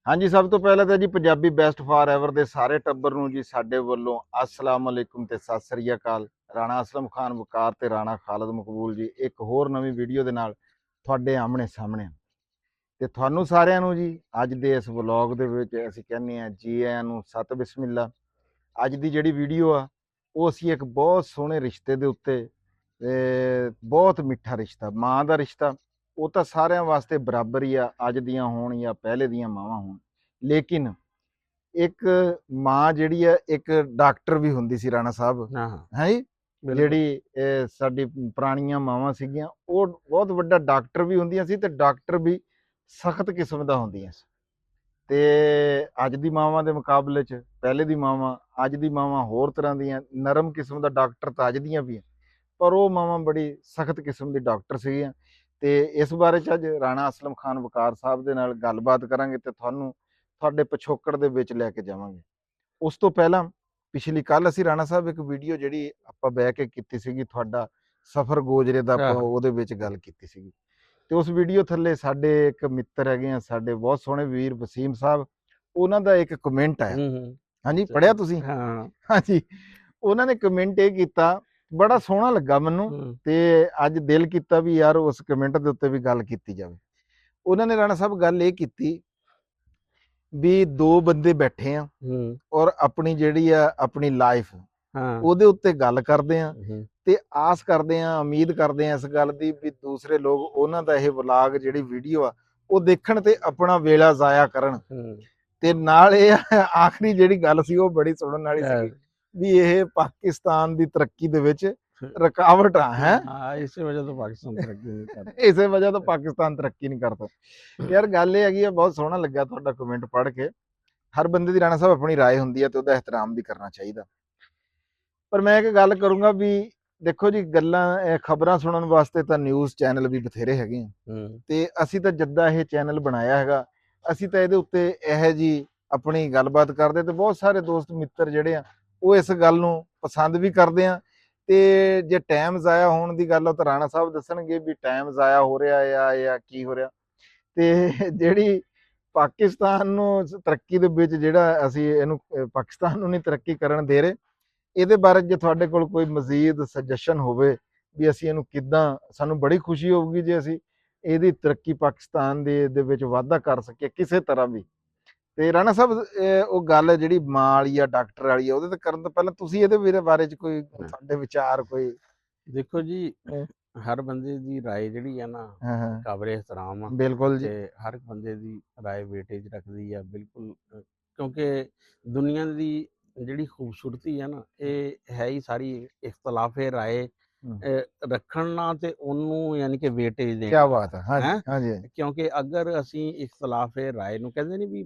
हाँ जी, सब तो पहले तो जी पंजाबी बेस्ट फॉर एवर ਦੇ ਸਾਰੇ ਟੱਬਰ ਨੂੰ ਜੀ ਸਾਡੇ ਵੱਲੋਂ अस्सलाम वालेकुम ਤੇ ਸਤਿ ਸ੍ਰੀ ਅਕਾਲ। ਰਾਣਾ ਅਸਲਮ ਖਾਨ ਵਕਾਰ ਤੇ ਰਾਣਾ ਖਾਲਦ ਮਕਬੂਲ ਜੀ ਇੱਕ ਹੋਰ ਨਵੀਂ ਵੀਡੀਓ ਦੇ ਨਾਲ ਤੁਹਾਡੇ ਆਮਣੇ ਸਾਹਮਣੇ ਤੇ ਤੁਹਾਨੂੰ ਸਾਰਿਆਂ ਨੂੰ ਜੀ ਅੱਜ ਦੇ ਇਸ ਵਲੌਗ ਦੇ ਵਿੱਚ ਅਸੀਂ ਕਹਿੰਦੇ ਆ ਜੀ ਆਇਆਂ ਨੂੰ ਸਤ ਬਿਸਮਿਲ੍ਲਾ। ਅੱਜ ਦੀ ਜਿਹੜੀ ਵੀਡੀਓ ਆ ਉਹ ਅਸੀਂ ਇੱਕ ਬਹੁਤ ਸੋਹਣੇ ਰਿਸ਼ਤੇ ਦੇ ਉੱਤੇ ਬਹੁਤ ਮਿੱਠਾ ਰਿਸ਼ਤਾ ਮਾਂ ਦਾ ਰਿਸ਼ਤਾ ਉਹ ਤਾਂ ਸਾਰਿਆਂ ਵਾਸਤੇ ਬਰਾਬਰ ਹੀ ਆ, ਅੱਜ ਦੀਆਂ ਹੋਣ ਜਾਂ ਪਹਿਲੇ ਦੀਆਂ ਮਾਵਾਂ ਹੋਣ। ਲੇਕਿਨ ਇੱਕ ਮਾਂ ਜਿਹੜੀ ਆ ਇੱਕ ਡਾਕਟਰ ਵੀ ਹੁੰਦੀ ਸੀ ਰਾਣਾ ਸਾਹਿਬ, हाँ हाँ ਹੈ ਜੀ। बिल्कुल। ਜਿਹੜੀ ਸਾਡੀ ਪੁਰਾਣੀਆਂ ਮਾਵਾਂ ਸੀਗੀਆਂ ਉਹ ਬਹੁਤ ਵੱਡਾ ਡਾਕਟਰ ਵੀ ਹੁੰਦੀਆਂ ਸੀ ਤੇ ਡਾਕਟਰ ਵੀ ਸਖਤ ਕਿਸਮ ਦਾ ਹੁੰਦੀਆਂ ਸੀ। ਤੇ ਅੱਜ ਦੀ ਮਾਵਾਂ ਦੇ ਮੁਕਾਬਲੇ 'ਚ ਪਹਿਲੇ ਦੀ ਮਾਵਾਂ, ਅੱਜ ਦੀ ਮਾਵਾਂ ਹੋਰ ਤਰ੍ਹਾਂ ਦੀਆਂ ਨਰਮ ਕਿਸਮ ਦਾ ਡਾਕਟਰ ਤਾਂ ਅੱਜ ਦੀਆਂ ਵੀ ਆ, ਪਰ ਉਹ ਮਾਵਾਂ ਬੜੀ ਸਖਤ ਕਿਸਮ ਦੀ ਡਾਕਟਰ ਸੀਗੀਆਂ। ਤੇ ਇਸ ਬਾਰੇ 'ਚ ਅੱਜ ਰਾਣਾ ਅਸਲਮ ਖਾਨ ਵਕਾਰ ਸਾਹਿਬ ਦੇ ਨਾਲ ਗੱਲਬਾਤ ਕਰਾਂਗੇ ਤੇ ਤੁਹਾਨੂੰ ਤੁਹਾਡੇ ਪਿਛੋਕੜ ਦੇ ਵਿੱਚ ਲੈ ਕੇ ਜਾਵਾਂਗੇ। ਉਸ ਤੋਂ ਪਹਿਲਾਂ ਪਿਛਲੀ ਕੱਲ ਅਸੀਂ ਰਾਣਾ ਸਾਹਿਬ ਇੱਕ ਵੀਡੀਓ ਜਿਹੜੀ ਆਪਾਂ ਬਹਿ ਕੇ ਕੀਤੀ ਸੀਗੀ, ਤੁਹਾਡਾ ਸਫ਼ਰ ਗੋਜਰੇ ਦਾ, ਆਪਾਂ हाँ ਉਹਦੇ ਵਿੱਚ ਗੱਲ ਕੀਤੀ ਸੀਗੀ। ਤੇ ਉਸ ਵੀਡੀਓ ਥੱਲੇ ਸਾਡੇ ਇੱਕ ਮਿੱਤਰ ਹੈਗੇ ਆ, ਸਾਡੇ ਬਹੁਤ ਸੋਹਣੇ ਵੀਰ ਵਸੀਮ ਸਾਹਿਬ, ਉਹਨਾਂ ਦਾ ਇੱਕ ਕਮੈਂਟ ਆਇਆ। ਹਾਂਜੀ, ਪੜਿਆ ਤੁਸੀਂ? हाँ ਹਾਂਜੀ, ਉਹਨਾਂ ਨੇ ਕਮੈਂਟ ਇਹ ਕੀਤਾ, ਬੜਾ ਸੋਹਣਾ ਲੱਗਾ ਮੈਨੂੰ ਤੇ ਅੱਜ ਦਿਲ ਕੀਤਾ ਵੀ ਯਾਰ ਉਸ ਕਮੈਂਟ ਦੇ ਉੱਤੇ ਵੀ ਗੱਲ ਕੀਤੀ ਜਾਵੇ। ਉਹਨਾਂ ਨੇ ਰਾਣਾ ਸਾਹਿਬ ਗੱਲ ਇਹ ਕੀਤੀ ਵੀ ਦੋ ਬੰਦੇ ਬੈਠੇ ਆ ਔਰ ਆਪਣੀ ਜਿਹੜੀ ਆ ਆਪਣੀ ਲਾਈਫ हाँ ਉਹਦੇ ਉੱਤੇ ਗੱਲ ਕਰਦੇ ਆ ਤੇ ਆਸ ਕਰਦੇ ਆ, ਉਮੀਦ ਕਰਦੇ ਆ ਇਸ ਗੱਲ ਦੀ ਵੀ ਦੂਸਰੇ ਲੋਕ ਉਹਨਾਂ ਦਾ ਇਹ ਵਲੌਗ ਜਿਹੜੀ ਵੀਡੀਓ ਆ ਉਹ ਦੇਖਣ ਤੇ ਆਪਣਾ ਵੇਲਾ ਜ਼ਾਇਆ ਕਰਨ। ਤੇ ਨਾਲ ਇਹ ਆਖਰੀ ਜਿਹੜੀ ਗੱਲ ਸੀ ਉਹ ਬੜੀ ਸੁਣਨ ਵਾਲੀ ਸੀ ਵੀ ਇਹ ਪਾਕਿਸਤਾਨ ਦੀ ਤਰੱਕੀ ਦੇ ਵਿੱਚ ਰੁਕਾਵਟ ਆ ਹੈ। इसी वजह तो पाकिस्तान तरक्की नहीं करता। ਇਸੇ ਵਜ੍ਹਾ ਤੋਂ ਪਾਕਿਸਤਾਨ ਤਰੱਕੀ ਨਹੀਂ ਕਰਦਾ। ਯਾਰ ਗੱਲ ਇਹ ਹੈਗੀ ਆ, ਬਹੁਤ ਸੋਹਣਾ ਲੱਗਾ ਤੁਹਾਡਾ ਕਮੈਂਟ ਪੜ੍ਹ ਕੇ। ਹਰ ਬੰਦੇ ਦੀ ਰਾਣਾ ਸਾਹਿਬ ਆਪਣੀ ਰਾਏ ਹੁੰਦੀ ਹੈ ਤੇ ਉਹਦਾ ਇਹਤਰਾਮ ਵੀ ਕਰਨਾ ਚਾਹੀਦਾ। ਪਰ ਮੈਂ ਇੱਕ ਗੱਲ ਕਰੂੰਗਾ ਵੀ ਦੇਖੋ ਜੀ, ਗੱਲਾਂ ਖਬਰਾਂ ਸੁਣਨ ਵਾਸਤੇ ਤਾਂ ਨਿਊਜ਼ ਚੈਨਲ ਵੀ ਬਥੇਰੇ ਹੈਗੇ ਆ ਤੇ ਅਸੀਂ ਤਾਂ ਜਿੱਦਾਂ ਇਹ ਚੈਨਲ ਬਣਾਇਆ ਹੈਗਾ ਅਸੀਂ ਤਾਂ ਇਹਦੇ ਉੱਤੇ ਇਹੋ ਜੀ ਆਪਣੀ ਗੱਲਬਾਤ ਕਰਦੇ ਤੇ ਬਹੁਤ ਸਾਰੇ ਦੋਸਤ ਮਿੱਤਰ ਜਿਹੜੇ ਆ ਉਹ ਇਸ ਗੱਲ ਨੂੰ ਪਸੰਦ ਵੀ ਕਰਦੇ ਆ। ਤੇ ਜੇ ਟਾਈਮ ਜ਼ਾਇਆ ਹੋਣ ਦੀ ਗੱਲ ਆ ਤਾਂ ਰਾਣਾ ਸਾਹਿਬ ਦੱਸਣਗੇ ਵੀ ਟਾਈਮ ਜ਼ਾਇਆ ਹੋ ਰਿਹਾ ਆ ਜਾਂ ਕੀ ਹੋ ਰਿਹਾ। ਤੇ ਜਿਹੜੀ ਪਾਕਿਸਤਾਨ ਨੂੰ ਤਰੱਕੀ ਦੇ ਵਿੱਚ ਜਿਹੜਾ ਅਸੀਂ ਇਹਨੂੰ ਪਾਕਿਸਤਾਨ ਨੂੰ ਨਹੀਂ ਤਰੱਕੀ ਕਰਨ ਦੇ ਰਹੇ, ਇਹਦੇ ਬਾਰੇ ਜੇ ਤੁਹਾਡੇ ਕੋਲ ਕੋਈ ਮਜ਼ੀਦ ਸੁਜੈਸ਼ਨ ਹੋਵੇ ਵੀ ਅਸੀਂ ਇਹਨੂੰ ਕਿੱਦਾਂ, ਸਾਨੂੰ ਬੜੀ ਖੁਸ਼ੀ ਹੋਊਗੀ ਜੇ ਅਸੀਂ ਇਹਦੀ ਤਰੱਕੀ ਪਾਕਿਸਤਾਨ ਦੇ ਵਿੱਚ ਵਾਧਾ ਕਰ ਸਕੀਏ ਕਿਸੇ ਤਰ੍ਹਾਂ ਵੀ। ਤੇ ਰਾਣਾ ਸਾਹਿਬ ਉਹ ਗੱਲ ਜਿਹੜੀ ਮਾਂ ਵਾਲੀ ਆ ਡਾਕਟਰ ਵਾਲੀ ਆ ਉਹਦੇ ਤੇ ਕਰਨ ਤੋਂ ਪਹਿਲਾਂ ਤੁਸੀਂ ਇਹਦੇ ਬਾਰੇ ਚ ਕੋਈ ਤੁਹਾਡੇ ਵਿਚਾਰ ਕੋਈ? देखो जी, हर बंदे दी राय जिहड़ी है ना काबिल एहतराम आ। बिल्कुल जी। ते हर बंदे दी राय वेटेज रखदी है बिल्कुल, क्योंकि दुनिया दी जिहड़ी खूबसूरती है ना ये है ही सारी इख्तलाफ राय रखना ते ओनू यानी कि वेटेज देना। क्या बात है। हाँ हैं जी, हाँ जी। क्योंकि अगर असी इख्तलाफ राय नूं कहंदे नहीं भी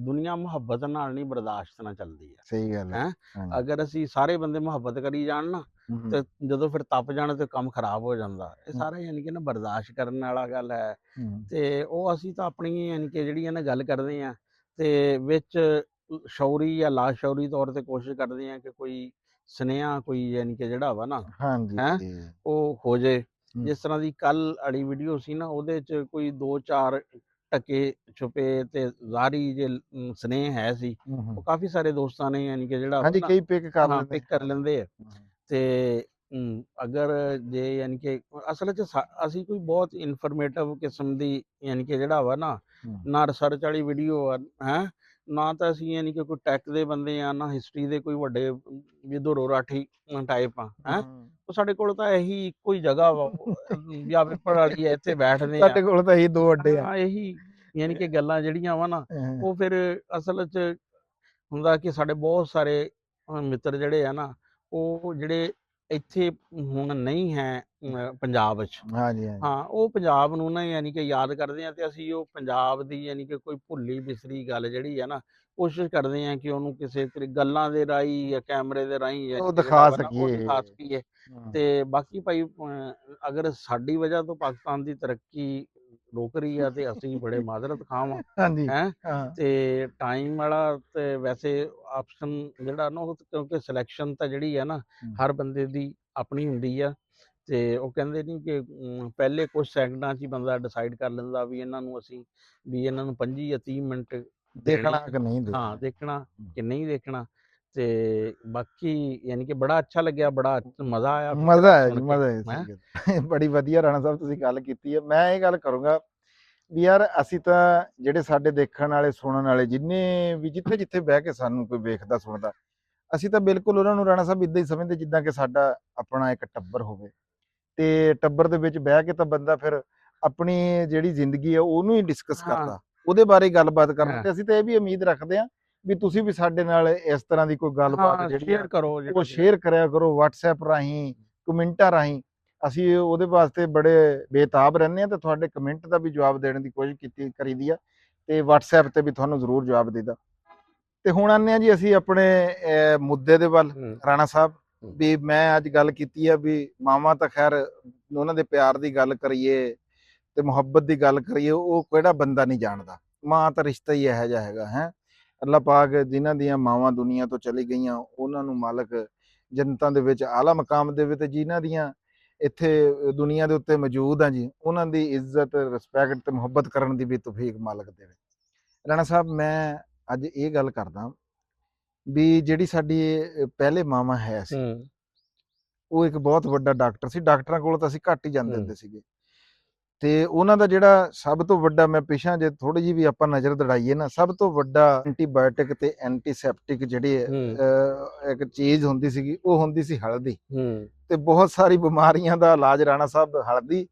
दुनिया मुहब्बत नाल नहीं बर्दाश्त ना चलदी है। सही गल है। हैं अगर असी सारे बंदे मुहब्बत करी जाण ना ਤੇ ਜਦੋਂ ਫਿਰ ਤਪ ਜਾਣ ਤੇ ਕੰਮ ਖਰਾਬ ਹੋ ਜਾਂਦਾ। ਇਹ ਸਾਰਾ ਯਾਨੀ ਕਿ ਨਾ ਬਰਦਾਸ਼ਤ ਕਰਨ ਵਾਲਾ ਗੱਲ ਹੈ ਤੇ ਉਹ ਅਸੀਂ ਤਾਂ ਆਪਣੀ ਯਾਨੀ ਕਿ ਜਿਹੜੀ ਹੈ ਨਾ ਗੱਲ ਕਰਦੇ ਆ ਤੇ ਵਿੱਚ ਸ਼ੌਰੀ ਜਾਂ ਲਾ ਸ਼ੌਰੀ ਤੌਰ ਤੇ ਕੋਸ਼ਿਸ਼ ਕਰਦੇ ਆ ਕਿ ਕੋਈ ਸੁਨੇਹਾ ਕੋਈ ਯਾਨੀ ਕਿ ਜਿਹੜਾ ਵਾ ਨਾ ਹੈ ਉਹ ਹੋ ਜੇ। ਜਿਸ ਤਰ੍ਹਾਂ ਦੀ ਕੱਲ ਵਾਲੀ ਵੀਡੀਓ ਸੀ ਨਾ ਉਹਦੇ ਚ ਕੋਈ 2-4 ਟਕੇ ਛੁਪੇ ਤੇ ਜ਼ਾਰੀ ਜੇ ਸੁਨੇਹ ਹੈ ਸੀ ਉਹ ਕਾਫੀ ਸਾਰੇ ਦੋਸਤਾਂ ਨੇ ਯਾਨੀ ਕਿ ਜਿਹੜਾ ਪਿਕ ਕਰ ਲੈਂਦੇ ਆ। ਤੇ ਅਗਰ ਜੇ ਯਾਨੀ ਕਿ ਅਸਲ 'ਚ ਅਸੀਂ ਕੋਈ ਬਹੁਤ ਇਨਫੋਰਮੇਟਿਵ ਕਿਸਮ ਦੀ ਯਾਨੀ ਕਿ ਜਿਹੜਾ ਵਾ ਨਾ ਰਿਸਰਚ ਵਾਲੀ ਵੀਡੀਓ ਆ ਹੈ, ਨਾ ਤਾਂ ਅਸੀਂ ਯਾਨੀ ਕਿ ਕੋਈ ਟੈਕ ਦੇ ਬੰਦੇ ਆ, ਨਾ ਹਿਸਟਰੀ ਦੇ ਕੋਈ ਵੱਡੇ ਵਿਦੁਰ ਰਾਠੀ ਟਾਈਪ ਆ ਹੈ। ਉਹ ਸਾਡੇ ਕੋਲ ਤਾਂ ਇਹੀ ਇੱਕੋ ਹੀ ਜਗ੍ਹਾ ਵਾ ਜਾਂ ਪੇਪਰ ਵਾਲੀ ਹੈ, ਇੱਥੇ ਬੈਠਦੇ ਆ ਸਾਡੇ ਕੋਲ ਤਾਂ ਇਹੀ ਦੋ ਅੱਡੇ ਆ। ਇਹੀ ਯਾਨੀ ਕਿ ਗੱਲਾਂ ਜਿਹੜੀਆਂ ਵਾ ਨਾ ਉਹ ਫਿਰ ਅਸਲ 'ਚ ਹੁੰਦਾ ਕਿ ਸਾਡੇ ਬਹੁਤ ਸਾਰੇ ਮਿੱਤਰ ਜਿਹੜੇ ਆ ਨਾ ਉਹ ਜਿਹੜੇ ਇੱਥੇ ਹੁਣ ਨਹੀਂ ਹੈ ਪੰਜਾਬ ਵਿੱਚ, ਹਾਂ ਉਹ ਪੰਜਾਬ ਨੂੰ ਨਾ ਯਾਨੀ ਕਿ ਯਾਦ ਕਰਦੇ ਆ ਤੇ ਅਸੀਂ ਉਹ ਪੰਜਾਬ ਦੀ ਯਾਨੀ ਕਿ ਕੋਈ ਭੁੱਲੀ ਬਿਸਰੀ ਗੱਲ ਜਿਹੜੀ ਆ ਨਾ ਕੋਸ਼ਿਸ਼ ਕਰਦੇ ਆ ਕਿ ਉਹਨੂੰ ਕਿਸੇ ਗੱਲਾਂ ਦੇ ਰਾਹੀਂ ਜਾਂ ਕੈਮਰੇ ਦੇ ਰਾਹੀਂ ਉਹ ਦਿਖਾ ਸਕੀਏ। ਤੇ ਬਾਕੀ ਭਾਈ ਅਗਰ ਸਾਡੀ ਵਜ੍ਹਾ ਤੋਂ ਪਾਕਿਸਤਾਨ ਦੀ ਤਰੱਕੀ ਰੁਕ ਰਹੀ ਆ ਤੇ ਅਸੀਂ ਬੜੇ ਮਾਜ਼ਰਤ ਖਾਂ ਹੈ ਤੇ ਟਾਈਮ ਵਾਲਾ ਤੇ ਵੈਸੇ ਆਪਸ਼ਨ ਜਿਹੜਾ ਨਾ ਉਹ ਕਿਉਂਕਿ ਸਿਲੈਕਸ਼ਨ ਤਾਂ ਜਿਹੜੀ ਆ ਨਾ ਹਰ ਬੰਦੇ ਦੀ ਆਪਣੀ ਹੁੰਦੀ ਆ ਤੇ ਉਹ ਕਹਿੰਦੇ ਨਹੀਂ ਕਿ ਪਹਿਲੇ ਕੁਝ ਸੈਕਿੰਡਾਂ 'ਚ ਹੀ ਬੰਦਾ ਡਿਸਾਈਡ ਕਰ ਲੈਂਦਾ ਵੀ ਇਹਨਾਂ ਨੂੰ ਅਸੀਂ ਵੀ ਇਹਨਾਂ ਨੂੰ 25 ਜਾਂ 30 ਮਿੰਟ ਦੇਖਣਾ ਦੇਣੀ ਕਿ ਨਹੀਂ ਹਾਂ, ਦੇਖਣਾ। ਦੇਖਣਾ ਕਿ ਨਹੀਂ ਦੇਖਣਾ। ਤੇ ਬਾਕੀ ਯਾਨੀ ਕਿ ਬੜਾ ਅੱਛਾ ਲੱਗਿਆ, ਬੜਾ ਮਜ਼ਾ ਆਇਆ ਮਜ਼ਾ ਆਇਆ ਜੀ, ਸੁਣ ਕੇ ਮਜ਼ਾ ਆਇਆ, ਹੈਂ। ਸਹੀ ਗੱਲ। ਬੜੀ ਵਧੀਆ ਰਾਣਾ ਸਾਹਿਬ ਤੁਸੀਂ ਗੱਲ ਕੀਤੀ ਹੈ। ਮੈਂ ਇਹ ਗੱਲ ਕਰੂੰਗਾ ਵੀ ਯਾਰ ਅਸੀਂ ਤਾਂ ਜਿਹੜੇ ਸਾਡੇ ਦੇਖਣ ਵਾਲੇ ਸੁਣਨ ਵਾਲੇ ਜਿੰਨੇ ਵੀ ਜਿੱਥੇ ਜਿੱਥੇ ਬਹਿ ਕੇ ਸਾਨੂੰ ਕੋਈ ਵੇਖਦਾ ਸੁਣਦਾ, ਅਸੀਂ ਤਾਂ ਬਿਲਕੁਲ ਉਹਨਾਂ ਨੂੰ ਰਾਣਾ ਸਾਹਿਬ ਇਦਾਂ ਹੀ ਸਮਝਦੇ ਜਿੱਦਾਂ ਕਿ ਸਾਡਾ ਆਪਣਾ ਇੱਕ ਟੱਬਰ ਹੋਵੇ। ਤੇ ਟੱਬਰ ਦੇ ਵਿੱਚ ਬਹਿ ਕੇ ਤਾਂ ਬੰਦਾ ਫਿਰ ਆਪਣੀ ਜਿਹੜੀ ਜ਼ਿੰਦਗੀ ਹੈ ਉਹਨੂੰ ਹੀ ਡਿਸਕਸ ਹਾਂ ਕਰਦਾ, ਉਹਦੇ ਬਾਰੇ ਗੱਲਬਾਤ ਕਰਦਾ। ਹਾਂ ਤੇ ਅਸੀਂ ਤਾਂ ਇਹ ਵੀ ਉਮੀਦ ਰੱਖਦੇ ਹਾਂ ਵੀ ਤੁਸੀਂ ਵੀ ਸਾਡੇ ਨਾਲ ਇਸ ਤਰ੍ਹਾਂ ਦੀ ਕੋਈ ਗੱਲਬਾਤ ਹਾਂ ਜਿਹੜੀ ਆ ਸ਼ੇਅਰ ਕਰੋ ਉਹ ਜਿਹੜਾ ਸ਼ੇਅਰ ਕਰਿਆ ਕਰੋ, WhatsApp ਰਾਹੀਂ, ਕਮੈਂਟਾਂ ਰਾਹੀਂ। ਅਸੀਂ ਉਹਦੇ ਵਾਸਤੇ ਬੜੇ ਬੇਤਾਬ ਰਹਿੰਦੇ ਹਾਂ ਤੇ ਤੁਹਾਡੇ ਕਮੈਂਟ ਦਾ ਵੀ ਜਵਾਬ ਦੇਣ ਦੀ ਕੋਸ਼ਿਸ਼ ਕਰੀਦੀ ਆ, ਤੇ WhatsApp ਤੇ ਵੀ ਤੁਹਾਨੂੰ ਜ਼ਰੂਰ ਜਵਾਬ ਦੇਦਾ। ਤੇ ਹੁਣ ਆਉਂਦੇ ਹਾਂ ਜੀ ਅਸੀਂ ਆਪਣੇ ਮੁੱਦੇ ਦੇ ਵੱਲ। ਰਾਣਾ ਸਾਹਿਬ ਵੀ ਮੈਂ ਅੱਜ ਗੱਲ ਕੀਤੀ ਆ ਵੀ ਮਾਵਾਂ ਤਾਂ ਖੈਰ ਉਹਨਾਂ ਦੇ ਪਿਆਰ ਦੀ ਗੱਲ ਕਰੀਏ ਤੇ ਮੁਹੱਬਤ ਦੀ ਗੱਲ ਕਰੀਏ, ਉਹ ਕਿਹੜਾ ਬੰਦਾ ਨਹੀਂ ਜਾਣਦਾ। ਮਾਂ ਤਾਂ ਰਿਸ਼ਤਾ ਹੀ ਇਹੋ ਜਿਹਾ ਹੈਗਾ ਹੈ। ਅੱਲਾਹ ਪਾਕ ਜਿਨ੍ਹਾਂ ਦੀਆਂ ਮਾਵਾਂ ਦੁਨੀਆ ਤੋਂ ਚਲੀ ਗਈਆਂ ਉਹਨਾਂ ਨੂੰ ਮਾਲਕ ਜੰਨਤਾਂ ਦੇ ਵਿੱਚ ਆਲਾ ਮਕਾਮ ਦੇਵੇ, ਤੇ ਜਿਨ੍ਹਾਂ ਦੀਆਂ ਇੱਥੇ ਦੁਨੀਆ ਦੇ ਉੱਤੇ ਮੌਜੂਦ ਆ ਜੀ ਉਹਨਾਂ ਦੀ ਇੱਜ਼ਤ, ਰਿਸਪੈਕਟ ਤੇ ਮੁਹੱਬਤ ਕਰਨ ਦੀ ਵੀ ਤੌਫੀਕ ਮਾਲਕ ਦੇਵੇ। ਰਾਣਾ ਸਾਹਿਬ ਮੈਂ ਅੱਜ ਇਹ ਗੱਲ ਕਰਦਾ ਵੀ ਜਿਹੜੀ ਸਾਡੀ ਪਹਿਲੇ ਮਾਵਾਂ ਹੈ ਸੀ, ਉਹ ਇੱਕ ਬਹੁਤ ਵੱਡਾ ਡਾਕਟਰ ਸੀ। ਡਾਕਟਰਾਂ ਕੋਲ ਤਾਂ ਅਸੀਂ ਘੱਟ ਹੀ ਜਾਂਦੇ ਹੁੰਦੇ ਸੀਗੇ। ਤੇ ਉਹਨਾਂ ਦਾ ਜਿਹੜਾ ਸਭ ਤੋਂ ਵੱਡਾ, ਮੈਂ ਪਿਛਾਂ ਜੇ ਥੋੜੀ ਜਿਹੀ ਵੀ ਆਪਾਂ ਨਜ਼ਰ ਦੜਾਈਏ ਨਾ, ਸਭ ਤੋਂ ਵੱਡਾ ਐਂਟੀਬਾਇਓਟਿਕ ਤੇ ਐਂਟੀਸੈਪਟਿਕ ਜਿਹੜੀ ਇੱਕ ਚੀਜ਼ ਹੁੰਦੀ ਸੀਗੀ, ਉਹ ਹੁੰਦੀ ਸੀ ਹਲਦੀ। ਤੇ ਬਹੁਤ ਸਾਰੀ ਬਿਮਾਰੀਆਂ ਦਾ ਇਲਾਜ ਰਾਣਾ ਸਾਹਿਬ ਹਲਦੀ,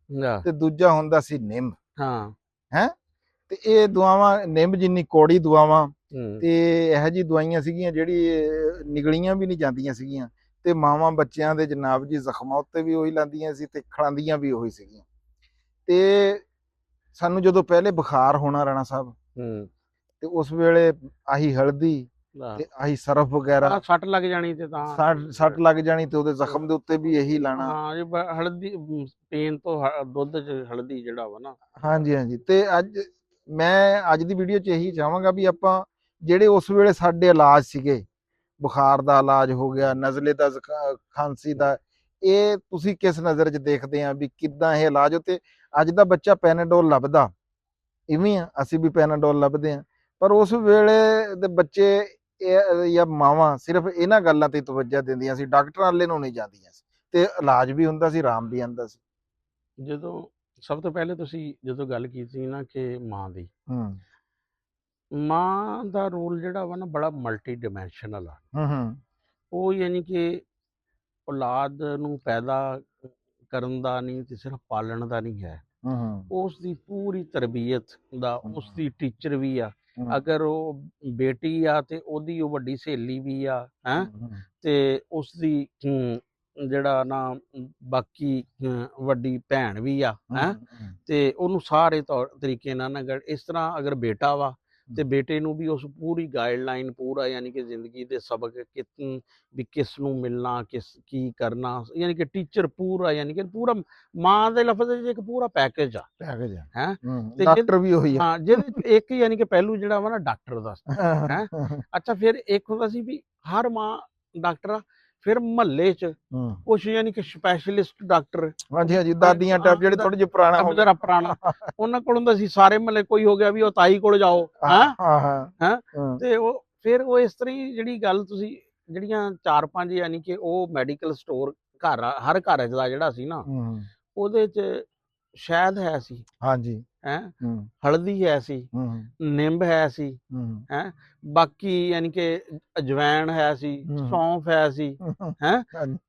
ਤੇ ਦੂਜਾ ਹੁੰਦਾ ਸੀ ਨਿੰਮ। ਹੈ ਤੇ ਇਹ ਦੁਆਵਾਂ ਨਿੰਮ ਜਿੰਨੀ ਕੌੜੀ ਦੁਆਵਾਂ ਤੇ ਇਹੋ ਜਿਹੀ ਦਵਾਈਆਂ ਸੀਗੀਆਂ ਜਿਹੜੀ ਨਿਗਲੀਆਂ ਵੀ ਨਹੀਂ ਜਾਂਦੀਆਂ ਸੀਗੀਆਂ। ਤੇ ਮਾਵਾਂ ਬੱਚਿਆਂ ਦੇ ਜਨਾਬ ਜੀ ਜ਼ਖਮਾਂ ਉੱਤੇ ਵੀ ਉਹੀ ਲਾਉਂਦੀਆਂ ਸੀ ਤੇ ਖੜਾਉਂਦੀਆਂ ਵੀ ਉਹੀ ਸੀਗੀਆਂ। ਤੇ ਸਾਨੂੰ ਜਦੋਂ ਪਹਿਲੇ ਬੁਖਾਰ ਹੋਣਾ ਰਾਣਾ ਸਾਹਿਬ, ਤੇ ਉਸ ਵੇਲੇ ਆਹੀ ਹਲਦੀ ਤੇ ਆਹੀ ਸਰਫ ਵਗੈਰਾ, ਸੱਟ ਲੱਗ ਜਾਣੀ ਤੇ ਤਾਂ ਸੱਟ ਲੱਗ ਜਾਣੀ ਤੇ ਉਹਦੇ ਜ਼ਖਮ ਦੇ ਉੱਤੇ ਵੀ ਇਹੀ ਲਾਣਾ। ਹਾਂ ਜੀ, ਹਲਦੀ ਪੀਣ ਤੋਂ ਦੁੱਧ ਚ ਹਲਦੀ ਜਿਹੜਾ ਵਾ ਨਾ। ਹਾਂਜੀ ਹਾਂਜੀ। ਤੇ ਮੈਂ ਅੱਜ ਦੀ ਵੀਡੀਓ 'ਚ ਇਹੀ ਚਾਹਾਂਗਾ ਵੀ ਆਪਾਂ ਜਿਹੜੇ ਉਸ ਵੇਲੇ ਸਾਡੇ ਇਲਾਜ ਸੀਗੇ, ਬੁਖਾਰ ਦਾ ਇਲਾਜ ਹੋ ਗਿਆ, ਨਜ਼ਲੇ ਦਾ, ਖਾਂਸੀ ਦਾ, ਇਹ ਤੁਸੀਂ ਕਿਸ ਨਜ਼ਰ 'ਚ ਦੇਖਦੇ ਆ ਵੀ ਕਿੱਦਾਂ ਇਹ ਇਲਾਜ ਉੱਤੇ? ਅੱਜ ਦਾ ਬੱਚਾ ਪੈਨਾਡੋਲ ਲੱਭਦਾ, ਇਵੇਂ ਆ ਅਸੀਂ ਵੀ ਪੈਨਾਡੋਲ ਲੱਭਦੇ ਆ, ਪਰ ਉਸ ਵੇਲੇ ਦੇ ਬੱਚੇ ਜਾਂ ਮਾਵਾਂ ਸਿਰਫ ਇਹਨਾਂ ਗੱਲਾਂ ਤੇ ਤਵੱਜਾ ਦਿੰਦੀਆਂ ਸੀ, ਡਾਕਟਰਾਂ ਵਾਲੇ ਨੂੰ ਨਹੀਂ ਜਾਂਦੀਆਂ ਸੀ, ਤੇ ਇਲਾਜ ਵੀ ਹੁੰਦਾ ਸੀ, ਆਰਾਮ ਵੀ ਆਉਂਦਾ ਸੀ। ਜਦੋਂ ਸਭ ਤੋਂ ਪਹਿਲੇ ਤੁਸੀਂ ਜਦੋਂ ਗੱਲ ਕੀਤੀ ਨਾ ਕਿ ਮਾਂ ਦੀ, ਮਾਂ ਦਾ ਰੋਲ ਜਿਹੜਾ ਵਾ ਨਾ ਬੜਾ ਮਲਟੀ ਡਿਮੈਂਸ਼ਨਲ ਆ। ਉਹ ਯਾਨੀ ਕਿ ਔਲਾਦ ਨੂੰ ਪੈਦਾ ਕਰਨ ਦਾ ਨਹੀਂ ਤੇ ਸਿਰਫ ਪਾਲਣ ਦਾ ਨਹੀਂ ਹੈ, ਉਸ ਦੀ ਪੂਰੀ ਤਰਬੀਅਤ ਦਾ ਉਸ ਦੀ ਟੀਚਰ ਵੀ ਆ। ਅਗਰ ਉਹ ਬੇਟੀ ਆ ਤੇ ਉਹਦੀ ਉਹ ਵੱਡੀ ਸਹੇਲੀ ਵੀ ਆ ਹੈ, ਤੇ ਉਸ ਦੀ ਜਿਹੜਾ ਨਾ ਬਾਕੀ ਵੱਡੀ ਭੈਣ ਵੀ ਆ ਹੈ, ਤੇ ਉਹਨੂੰ ਸਾਰੇ ਤਰੀਕੇ ਨਾਲ ਨਾ ਇਸ ਤਰ੍ਹਾਂ ਅਗਰ ਬੇਟਾ ਵਾ ਤੇ ਬੇਟੇ ਨੂੰ ਵੀ ਉਸ ਪੂਰੀ ਗਾਈਡਲਾਈਨ, ਪੂਰਾ ਯਾਨੀ ਕਿ ਜ਼ਿੰਦਗੀ ਦੇ ਸਬਕ ਵੀ ਕਿਸ ਨੂੰ ਮਿਲਣਾ, ਕੀ ਕਰਨਾ, ਯਾਨੀ ਕਿ ਟੀਚਰ ਪੂਰਾ, ਯਾਨੀ ਕਿ ਪੂਰਾ ਮਾਂ ਦੇ ਲਫ਼ਜ਼ ਵਿੱਚ ਇੱਕ ਪੂਰਾ ਪੈਕੇਜ ਆ ਹੈ। ਤੇ ਡਾਕਟਰ ਵੀ ਉਹੀ ਆ। ਹਾਂ, ਜਿਹਦੇ ਇੱਕ ਯਾਨੀ ਕਿ ਪਹਿਲੂ ਜਿਹੜਾ ਵਾ ਨਾ ਡਾਕਟਰ ਦਾ ਹੈ। ਅੱਛਾ, ਫਿਰ ਇੱਕ ਹੁੰਦਾ ਸੀ ਵੀ ਹਰ ਮਾਂ ਡਾਕਟਰ ਆ, ਫਿਰ ਮਹੱਲੇ 'ਚ ਕੁਛ ਯਾਨੀ ਕਿ ਸਪੈਸ਼ਲਿਸਟ ਡਾਕਟਰ, ਹਾਂਜੀ ਹਾਂਜੀ, ਦਾਦੀਆਂ ਟਾਈਪ ਜਿਹੜੇ ਥੋੜੇ ਜਿਹੇ ਪੁਰਾਣਾ ਹੋ ਗਿਆ, ਪੁਰਾਣਾ ਉਹਨਾਂ ਕੋਲ ਹੁੰਦਾ ਸੀ। ਸਾਰੇ ਮਹੱਲੇ ਕੋਈ ਹੋ ਗਿਆ ਵੀ ਉਹ ਤਾਈ ਕੋਲ ਜਾਓ ਹੈ। ਤੇ ਉਹ ਫਿਰ ਉਹ ਇਸ ਤਰ੍ਹਾਂ ਹੀ ਜਿਹੜੀ ਗੱਲ ਤੁਸੀਂ ਜਿਹੜੀਆਂ 4-5 ਯਾਨੀ ਕਿ ਉਹ ਮੈਡੀਕਲ ਸਟੋਰ ਘਰ ਹਰ ਘਰ ਦਾ ਜਿਹੜਾ ਸੀ ਨਾ, ਉਹਦੇ 'ਚ ਸ਼ਹਿਦ ਹੈ ਸੀ, ਹਾਂਜੀ ਹੈ, ਹਲਦੀ ਹੈ ਸੀ, ਨਿੰਬ ਹੈ ਸੀ, ਹੈ, ਬਾਕੀ ਯਾਨੀ ਕਿ ਅਜਵੈਣ ਹੈ ਸੀ, ਸੌਂਫ ਹੈ ਸੀ, ਹੈ।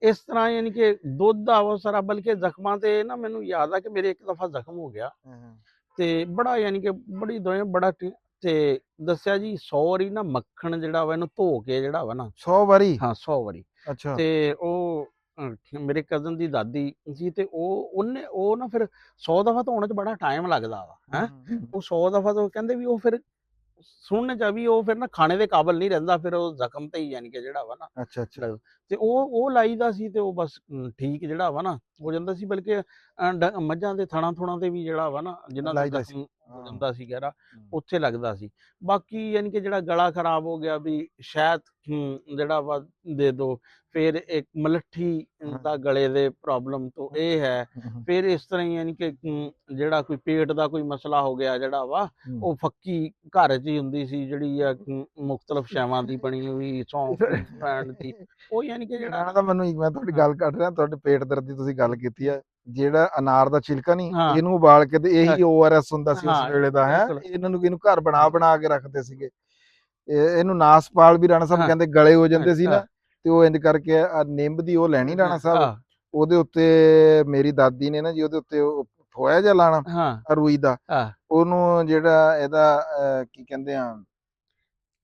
ਇਸ ਤਰ੍ਹਾਂ ਯਾਨੀ ਕਿ ਦੁੱਧ ਆ ਉਹ ਸਾਰਾ। ਬਲਕਿ ਜ਼ਖਮਾਂ ਤੇ ਨਾ ਮੈਨੂੰ ਯਾਦ ਆ ਕਿ ਮੇਰੇ ਇੱਕ ਦਫਾ ਜ਼ਖਮ ਹੋ ਗਿਆ ਤੇ ਬੜਾ ਯਾਨੀ ਕਿ ਬੜੀ ਦਵਾਈ ਬੜਾ, ਤੇ ਦੱਸਿਆ ਜੀ 100 ਵਾਰੀ ਨਾ ਮੱਖਣ ਜਿਹੜਾ ਵਾ ਇਹਨੂੰ ਧੋ ਕੇ ਜਿਹੜਾ ਵਾ ਨਾ 100 ਵਾਰੀ, ਹਾਂ 100 ਵਾਰੀ। ਅੱਛਾ। ਤੇ ਉਹ ਮੇਰੇ ਕਜ਼ਨ ਦੀ ਦਾਦੀ ਸੀ, ਤੇ ਉਹਨੇ ਉਹ ਨਾ ਫਿਰ 100 ਦਫਾ ਧੋਣ 'ਚ ਬੜਾ ਟਾਈਮ ਲੱਗਦਾ ਵਾ ਹੈ। ਉਹ 100 ਦਫਾ ਤੋਂ ਕਹਿੰਦੇ ਵੀ ਉਹ ਫਿਰ ਸੁਣਨ 'ਚ ਵੀ ਉਹ ਫਿਰ ਨਾ ਖਾਣੇ ਦੇ ਕਾਬਲ ਨਹੀਂ ਰਹਿੰਦਾ, ਫਿਰ ਉਹ ਜ਼ਖਮ ਤੇ ਹੀ ਯਾਨੀ ਕਿ ਜਿਹੜਾ ਵਾ ਨਾ। ਅੱਛਾ ਅੱਛਾ। ਤੇ ਉਹ ਲਾਈਦਾ ਸੀ ਤੇ ਉਹ ਬਸ ਠੀਕ ਜਿਹੜਾ ਵਾ ਨਾ ਹੋ ਜਾਂਦਾ ਸੀ। ਬਲਕਿ ਮੱਝਾਂ ਦੇ ਥਣਾ ਥੁਣਾ ਤੇ ਵੀ ਜਿਹੜਾ ਵਾ ਨਾ, ਜਿਨ੍ਹਾਂ ਦਾ ਜ਼ਖਮ ਹੋ ਹਾਂ। ਜਾਂਦਾ ਸੀ ਗਹਿਰਾ, ਹੂੰ। ਉੱਥੇ ਲੱਗਦਾ ਸੀ। ਬਾਕੀ ਯਾਨੀ ਕਿ ਜਿਹੜਾ ਗਲਾ ਖਰਾਬ ਹੋ ਗਿਆ ਵੀ ਸ਼ਾਇਦ ਜਿਹੜਾ ਵਾ ਦੇ ਦਿਓ। ਫਿਰ ਇੱਕ ਮਲੱਠੀ ਦਾ ਗਲੇ ਦੇ ਪ੍ਰੋਬਲਮ ਤੋਂ ਇਹ ਹੈ। ਫਿਰ ਇਸ ਤਰ੍ਹਾਂ ਹੀ ਯਾਨੀ ਕਿ ਜਿਹੜਾ ਕੋਈ ਪੇਟ ਦਾ ਕੋਈ ਮਸਲਾ ਹੋ ਗਿਆ ਜਿਹੜਾ ਵਾ, ਉਹ ਫੱਕੀ ਘਰ 'ਚ ਹੀ ਹੁੰਦੀ ਸੀ ਜਿਹੜੀ ਆ ਮੁਖਤਲਿਫ ਸ਼ੈਵਾਂ ਦੀ ਬਣੀ ਹੋਈ, ਸੌਂਫ ਦੀ, ਜਵੈਣ ਦੀ, ਉਹ ਯਾਨੀ ਕਿ ਜਿਹੜਾ ਰਾਣਾ ਤਾਂ ਮੈਨੂੰ ਮੈਂ ਤੁਹਾਡੀ ਹਾਂ, ਗੱਲ ਕੱਢ ਰਿਹਾ, ਤੁਹਾਡੇ ਪੇਟ ਦਰਦ ਦੀ ਤੁਸੀਂ ਗੱਲ ਕੀਤੀ ਆ। ਜਿਹੜਾ ਅਨਾਰ ਦਾ ਛਿਲਕਾ ਨਹੀਂ, ਹਾਂ, ਇਹਨੂੰ ਉਬਾਲ ਕੇ ਤੇ ਹਾਂ, ਇਹੀ ORS ਹੁੰਦਾ ਸੀ ਉਸ ਹਾਂ, ਵੇਲੇ ਦਾ ਹੈ। ਬਿਲਕੁਲ, ਇਹਨੂੰ ਘਰ ਬਣਾ ਕੇ ਰੱਖਦੇ ਸੀਗੇ। ਇਹਨੂੰ ਨਾਸਪਾਲ ਵੀ ਰਾਣਾ ਸਾਹਿਬ ਹਾਂ, ਕਹਿੰਦੇ ਗਲੇ ਹੋ ਹਾਂ, ਜਾਂਦੇ ਸੀ ਹਾਂ, ਨਾ, ਤੇ ਉਹ ਇੰਜ ਕਰਕੇ ਨਿੰਬ ਦੀ ਉਹ ਲੈਣੀ ਰਾਣਾ ਸਾਹਿਬ, ਉਹਦੇ ਉੱਤੇ ਮੇਰੀ ਦਾਦੀ ਨੇ ਨਾ ਜੀ ਉਹਦੇ ਉੱਤੇ ਉਹ ਥੋੜਾ ਜਿਹਾ ਲਾਣਾ ਹਾਂ, ਰੂਈ ਦਾ, ਹਾਂ, ਉਹਨੂੰ ਜਿਹੜਾ ਇਹਦਾ ਕੀ ਕਹਿੰਦੇ ਆ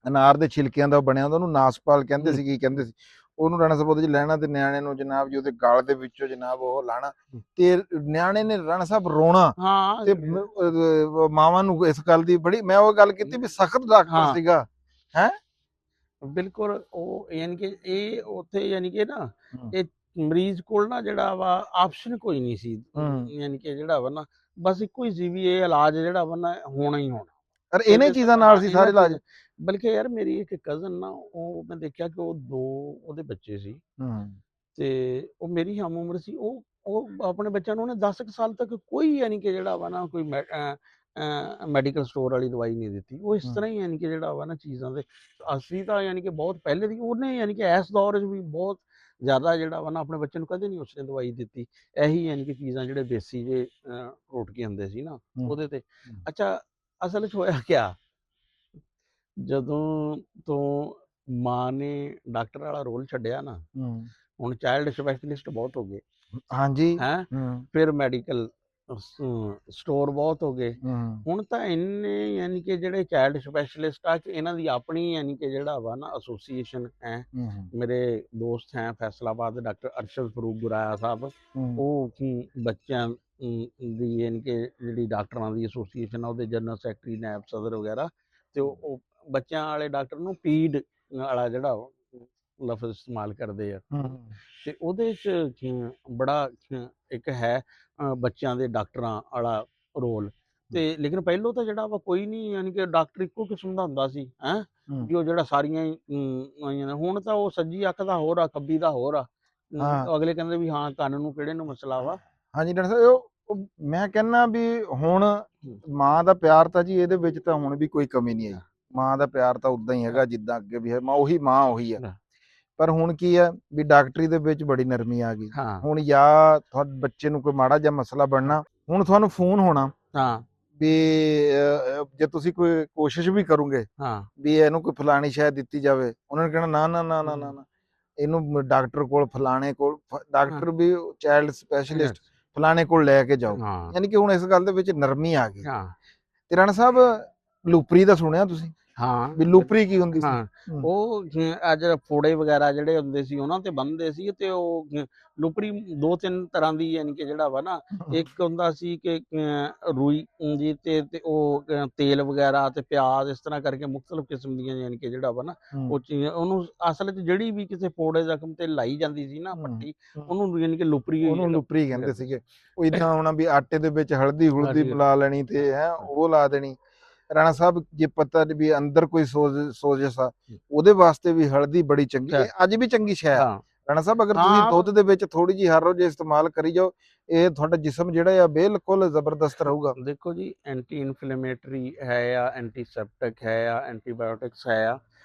ਅਨਾਰ ਦੇ ਛਿਲਕਿਆਂ ਦਾ ਬਣਿਆ ਹੁੰਦਾ, ਉਹਨੂੰ ਨਾਸਪਾਲ ਕਹਿੰਦੇ ਸੀ, ਕੀ ਕਹਿੰਦੇ ਸੀ, ਉਹਨੂੰ ਰਾਣਾ ਸਾਹਿਬ ਉਹਦੇ ਚ ਲੈਣਾ ਤੇ ਨਿਆਣੇ ਨੂੰ ਜਨਾਬ ਜੀ ਉਹਦੇ ਗਲ ਦੇ ਵਿੱਚੋਂ ਜਨਾਬ ਉਹ ਲਾਣਾ, ਤੇ ਨਿਆਣੇ ਨੇ ਰਾਣਾ ਸਾਹਿਬ ਰੋਣਾ। ਹਾਂ, ਤੇ ਮਾਵਾਂ ਨੂੰ ਇਸ ਗੱਲ ਦੀ ਬੜੀ, ਮੈਂ ਉਹ ਗੱਲ ਕੀਤੀ ਵੀ ਸਖਤ ਡਾਕਟਰ ਹਾਂ, ਸੀਗਾ ਹੈ। ਬਿਲਕੁਲ। ਉਹ ਯਾਨੀ ਕਿ ਇਹ ਉੱਥੇ ਯਾਨੀ ਕਿ ਨਾ ਇਹ ਮਰੀਜ਼ ਕੋਲ ਨਾ ਜਿਹੜਾ ਵਾ ਆਪਸ਼ਨ ਕੋਈ ਨਹੀਂ ਸੀ। ਯਾਨੀ ਕਿ ਜਿਹੜਾ ਵਾ ਨਾ ਬਸ ਇੱਕੋ ਹੀ ਸੀ ਵੀ ਇਹ ਇਲਾਜ ਜਿਹੜਾ ਵਾ ਨਾ ਹੋਣਾ ਹੀ ਹੋਣਾ। ਪਰ ਇਹਨੇ ਚੀਜ਼ਾਂ ਨਾਲ ਸੀ ਸਾਰੇ ਇਲਾਜ। ਬਲਕਿ ਯਾਰ ਮੇਰੀ ਇੱਕ ਕਜ਼ਨ ਨਾ, ਉਹ ਮੈਂ ਦੇਖਿਆ ਕਿ ਉਹ 2 ਉਹਦੇ ਬੱਚੇ ਸੀ, ਤੇ ਉਹ ਮੇਰੀ ਹਮ ਉਮਰ ਸੀ। ਉਹ ਆਪਣੇ ਬੱਚਿਆਂ ਨੂੰ ਉਹਨੇ 10 ਕੁ ਸਾਲ ਤੱਕ ਕੋਈ ਯਾਨੀ ਕਿ ਜਿਹੜਾ ਵਾ ਨਾ ਕੋਈ ਮੈਡੀਕਲ ਸਟੋਰ ਵਾਲੀ ਦਵਾਈ ਨਹੀਂ ਦਿੱਤੀ। ਉਹ ਇਸ ਤਰ੍ਹਾਂ ਹੀ ਯਾਨੀ ਕਿ ਜਿਹੜਾ ਵਾ ਨਾ ਚੀਜ਼ਾਂ ਦੇ ਅਸੀਂ ਤਾਂ ਯਾਨੀ ਕਿ ਬਹੁਤ ਪਹਿਲੇ ਦੀ, ਉਹਨੇ ਯਾਨੀ ਕਿ ਇਸ ਦੌਰ 'ਚ ਵੀ ਬਹੁਤ ਜ਼ਿਆਦਾ ਜਿਹੜਾ ਵਾ ਨਾ ਆਪਣੇ ਬੱਚੇ ਨੂੰ ਕਦੇ ਨਹੀਂ ਉਸਨੇ ਦਵਾਈ ਦਿੱਤੀ। ਇਹੀ ਯਾਨੀ ਕਿ ਚੀਜ਼ਾਂ ਜਿਹੜੇ ਦੇਸੀ ਜੇ ਟੋਟਕੇ ਹੁੰਦੇ ਸੀ ਨਾ ਉਹਦੇ ਤੇ। ਅੱਛਾ, ਅਸਲ 'ਚ ਹੋਇਆ ਕਿਆ, ਜਦੋਂ ਤੋਂ ਮਾਂ ਨੇ ਡਾਕਟਰ ਵਾਲਾ ਰੋਲ ਛੱਡਿਆ ਨਾ, ਹੁਣ ਚਾਈਲਡ ਸਪੈਸ਼ਲਿਸਟ ਬਹੁਤ ਹੋ ਗਏ ਹਾਂਜੀ। ਹੈ। ਫਿਰ ਮੈਡੀਕਲ ਸਟੋਰ ਬਹੁਤ ਹੋ ਗਏ। ਹੁਣ ਤਾਂ ਇੰਨੇ ਯਾਨੀ ਕਿ ਜਿਹੜੇ ਚਾਈਲਡ ਸਪੈਸ਼ਲਿਸਟ ਆ ਕਿ ਇਹਨਾਂ ਦੀ ਆਪਣੀ ਯਾਨੀ ਕਿ ਜਿਹੜਾ ਵਾ ਨਾ ਐਸੋਸੀਏਸ਼ਨ ਹੈ। ਮੇਰੇ ਦੋਸਤ ਹੈ ਫੈਸਲਾਬਾਦ, ਡਾਕਟਰ ਅਰਸ਼ਦ ਫਰੂਕ ਗੁਰਾਇਆ ਸਾਹਿਬ, ਉਹ ਬੱਚਿਆਂ ਦੀ ਯਾਨੀ ਕਿ ਜਿਹੜੀ ਡਾਕਟਰਾਂ ਦੀ ਐਸੋਸੀਏਸ਼ਨ ਆ ਉਹਦੇ ਜਨਰਲ ਸੈਕਟਰੀ, ਨਾਇਬ ਸਦਰ ਵਗੈਰਾ, ਤੇ ਉਹ ਬੱਚਿਆਂ ਵਾਲੇ ਡਾਕਟਰ ਨੂੰ ਪੀਡ ਵਾਲਾ ਜਿਹੜਾ ਲਫ਼ਜ਼ ਇਸਤੇਮਾਲ ਕਰਦੇ ਆ। ਤੇ ਉਹਦੇ 'ਚ ਬੜਾ ਇੱਕ ਹੈ ਬੱਚਿਆਂ ਦੇ ਡਾਕਟਰਾਂ ਵਾਲਾ ਰੋਲ। ਤੇ ਲੇਕਿਨ ਪਹਿਲੋਂ ਤਾਂ ਜਿਹੜਾ ਵਾ ਕੋਈ ਨਹੀਂ ਯਾਨੀ ਕਿ ਡਾਕਟਰ ਇੱਕੋ ਕਿਸਮ ਦਾ ਹੁੰਦਾ ਸੀ ਹੈ, ਵੀ ਉਹ ਜਿਹੜਾ ਸਾਰੀਆਂ ਹੀ ਹੁਣ ਤਾਂ ਉਹ ਸੱਜੀ ਅੱਖ ਦਾ ਹੋਰ ਆ, ਖੱਬੀ ਦਾ ਹੋਰ ਆ। ਅਗਲੇ ਕਹਿੰਦੇ ਵੀ ਹਾਂ ਕੰਨ ਨੂੰ ਕਿਹੜੇ ਨੂੰ ਮਸਲਾ ਵਾ। ਹਾਂਜੀ ਡਾਕਟਰ ਸਾਹਿਬ, ਮੈਂ ਕਹਿੰਦਾ ਵੀ ਹੁਣ ਮਾਂ ਦਾ ਪਿਆਰ ਤਾਂ ਜੀ ਇਹਦੇ ਵਿੱਚ ਤਾਂ ਹੁਣ ਵੀ ਕੋਈ ਕਮੀ ਨਹੀਂ ਆਈ। ਮਾਂ ਦਾ ਪਿਆਰ ਤਾਂ ਉਦਾਂ ਹੀ ਹੈਗਾ ਜਿੱਦਾਂ ਅੱਗੇ ਵੀ ਹੈ। ਮਾਂ ਉਹੀ ਆ। ਪਰ ਹੁਣ ਕੀ ਹੈ ਵੀ ਡਾਕਟਰੀ ਦੇ ਵਿੱਚ ਬੜੀ ਨਰਮੀ ਆ ਗਈ। ਹੁਣ ਜਾਂ ਤੁਹਾਡੇ ਬੱਚੇ ਨੂੰ ਕੋਈ ਮਾੜਾ ਜਿਹਾ ਮਸਲਾ ਬਣਨਾ, ਹੁਣ ਤੁਹਾਨੂੰ ਫੋਨ ਹੋਣਾ ਵੀ ਜੇ ਤੁਸੀਂ ਕੋਈ ਕੋਸ਼ਿਸ਼ ਵੀ ਕਰੋਗੇ ਵੀ ਇਹਨੂੰ ਕੋਈ ਫਲਾਣੀ ਸ਼ਾਇਦ ਦਿੱਤੀ ਜਾਵੇ, ਉਹਨਾਂ ਨੇ ਕਹਿਣਾ ਨਾ ਨਾ ਨਾ ਨਾ ਨਾ, ਇਹਨੂੰ ਡਾਕਟਰ ਕੋਲ ਫਲਾਣੇ ਕੋਲ, ਡਾਕਟਰ ਵੀ ਚਾਈਲਡ ਸਪੈਸ਼ਲਿਸਟ ਫਲਾਣੇ ਕੋਲ ਲੈ ਕੇ ਜਾਓ। ਯਾਨੀ ਕਿ ਹੁਣ ਇਸ ਗੱਲ ਦੇ ਵਿੱਚ ਨਰਮੀ ਆ ਗਈ। ਤੇ ਰਾਣਾ ਸਾਹਿਬ ਲੂਪਰੀ ਦਾ ਸੁਣਿਆ ਤੁਸੀਂ? ਵੀ ਲੂਪਰੀ ਕੀ ਹੁੰਦੀ ਸੀ? ਉਹ ਅੱਜ ਫੋੜੇ ਵਗੈਰਾ ਜਿਹੜੇ ਹੁੰਦੇ ਸੀ ਉਹਨਾਂ ਤੇ ਬੰਨਦੇ ਸੀ, ਤੇ ਉਹ ਲੂਪਰੀ 2-3 ਤਰ੍ਹਾਂ ਦੀ ਯਾਨੀ ਕਿ ਜਿਹੜਾ ਵਾ ਨਾ, ਇੱਕ ਹੁੰਦਾ ਸੀ ਕਿ ਰੂਈ ਜੀ ਤੇ ਉਹ ਤੇਲ ਵਗੈਰਾ ਤੇ ਪਿਆਜ਼, ਇਸ ਤਰ੍ਹਾਂ ਕਰਕੇ ਮੁਖਤਲਿਫ ਕਿਸਮ ਦੀਆਂ ਯਾਨੀ ਕਿ ਜਿਹੜਾ ਵਾ ਨਾ ਉਹ ਚੀਜ਼, ਉਹਨੂੰ ਅਸਲ 'ਚ ਜਿਹੜੀ ਵੀ ਕਿਸੇ ਫੋੜੇ ਜ਼ਖਮ ਤੇ ਲਾਈ ਜਾਂਦੀ ਸੀ ਨਾ ਪੱਟੀ, ਉਹਨੂੰ ਯਾਨੀ ਕਿ ਲੂਪਰੀ ਕਹਿੰਦੇ ਸੀਗੇ। ਉਹ ਇਦਾਂ ਹੋਣਾ ਵੀ ਆਟੇ ਦੇ ਵਿੱਚ ਹਲਦੀ ਮਿਲਾ ਲੈਣੀ ਤੇ ਹੈ ਉਹ ਲਾ ਦੇਣੀ। ਰਾਣਾ ਸਾਹਿਬ ਜੇ ਪਤਾ ਵੀ ਅੰਦਰ ਕੋਈ ਸੋਜਸ਼ ਆ, ਉਹਦੇ ਵਾਸਤੇ ਵੀ ਹਲਦੀ ਬੜੀ ਚੰਗੀ, ਅੱਜ ਵੀ ਚੰਗੀ ਸ਼ੈ ਆ। ਰਾਣਾ ਸਾਹਿਬ ਅਗਰ ਤੁਸੀਂ ਦੁੱਧ ਦੇ ਵਿੱਚ ਥੋੜੀ ਜਿਹੀ ਹਰ ਰੋਜ਼ ਇਸਤੇਮਾਲ ਕਰੀ ਜਾਓ, ਇਹ ਤੁਹਾਡਾ ਜਿਸਮ ਜਿਹੜਾ ਆ ਬਿਲਕੁਲ ਜ਼ਬਰਦਸਤ ਰਹੂਗਾ। ਦੇਖੋ ਜੀ, ਐਂਟੀ ਇਨਫਲੇਮੇਟਰੀ ਹੈ ਆ, ਐਂਟੀਸੈਪਟਿਕ ਹੈ ਆ, ਐਂਟੀਬਾਇਓਟਿਕਸ ਹੈ ਆ।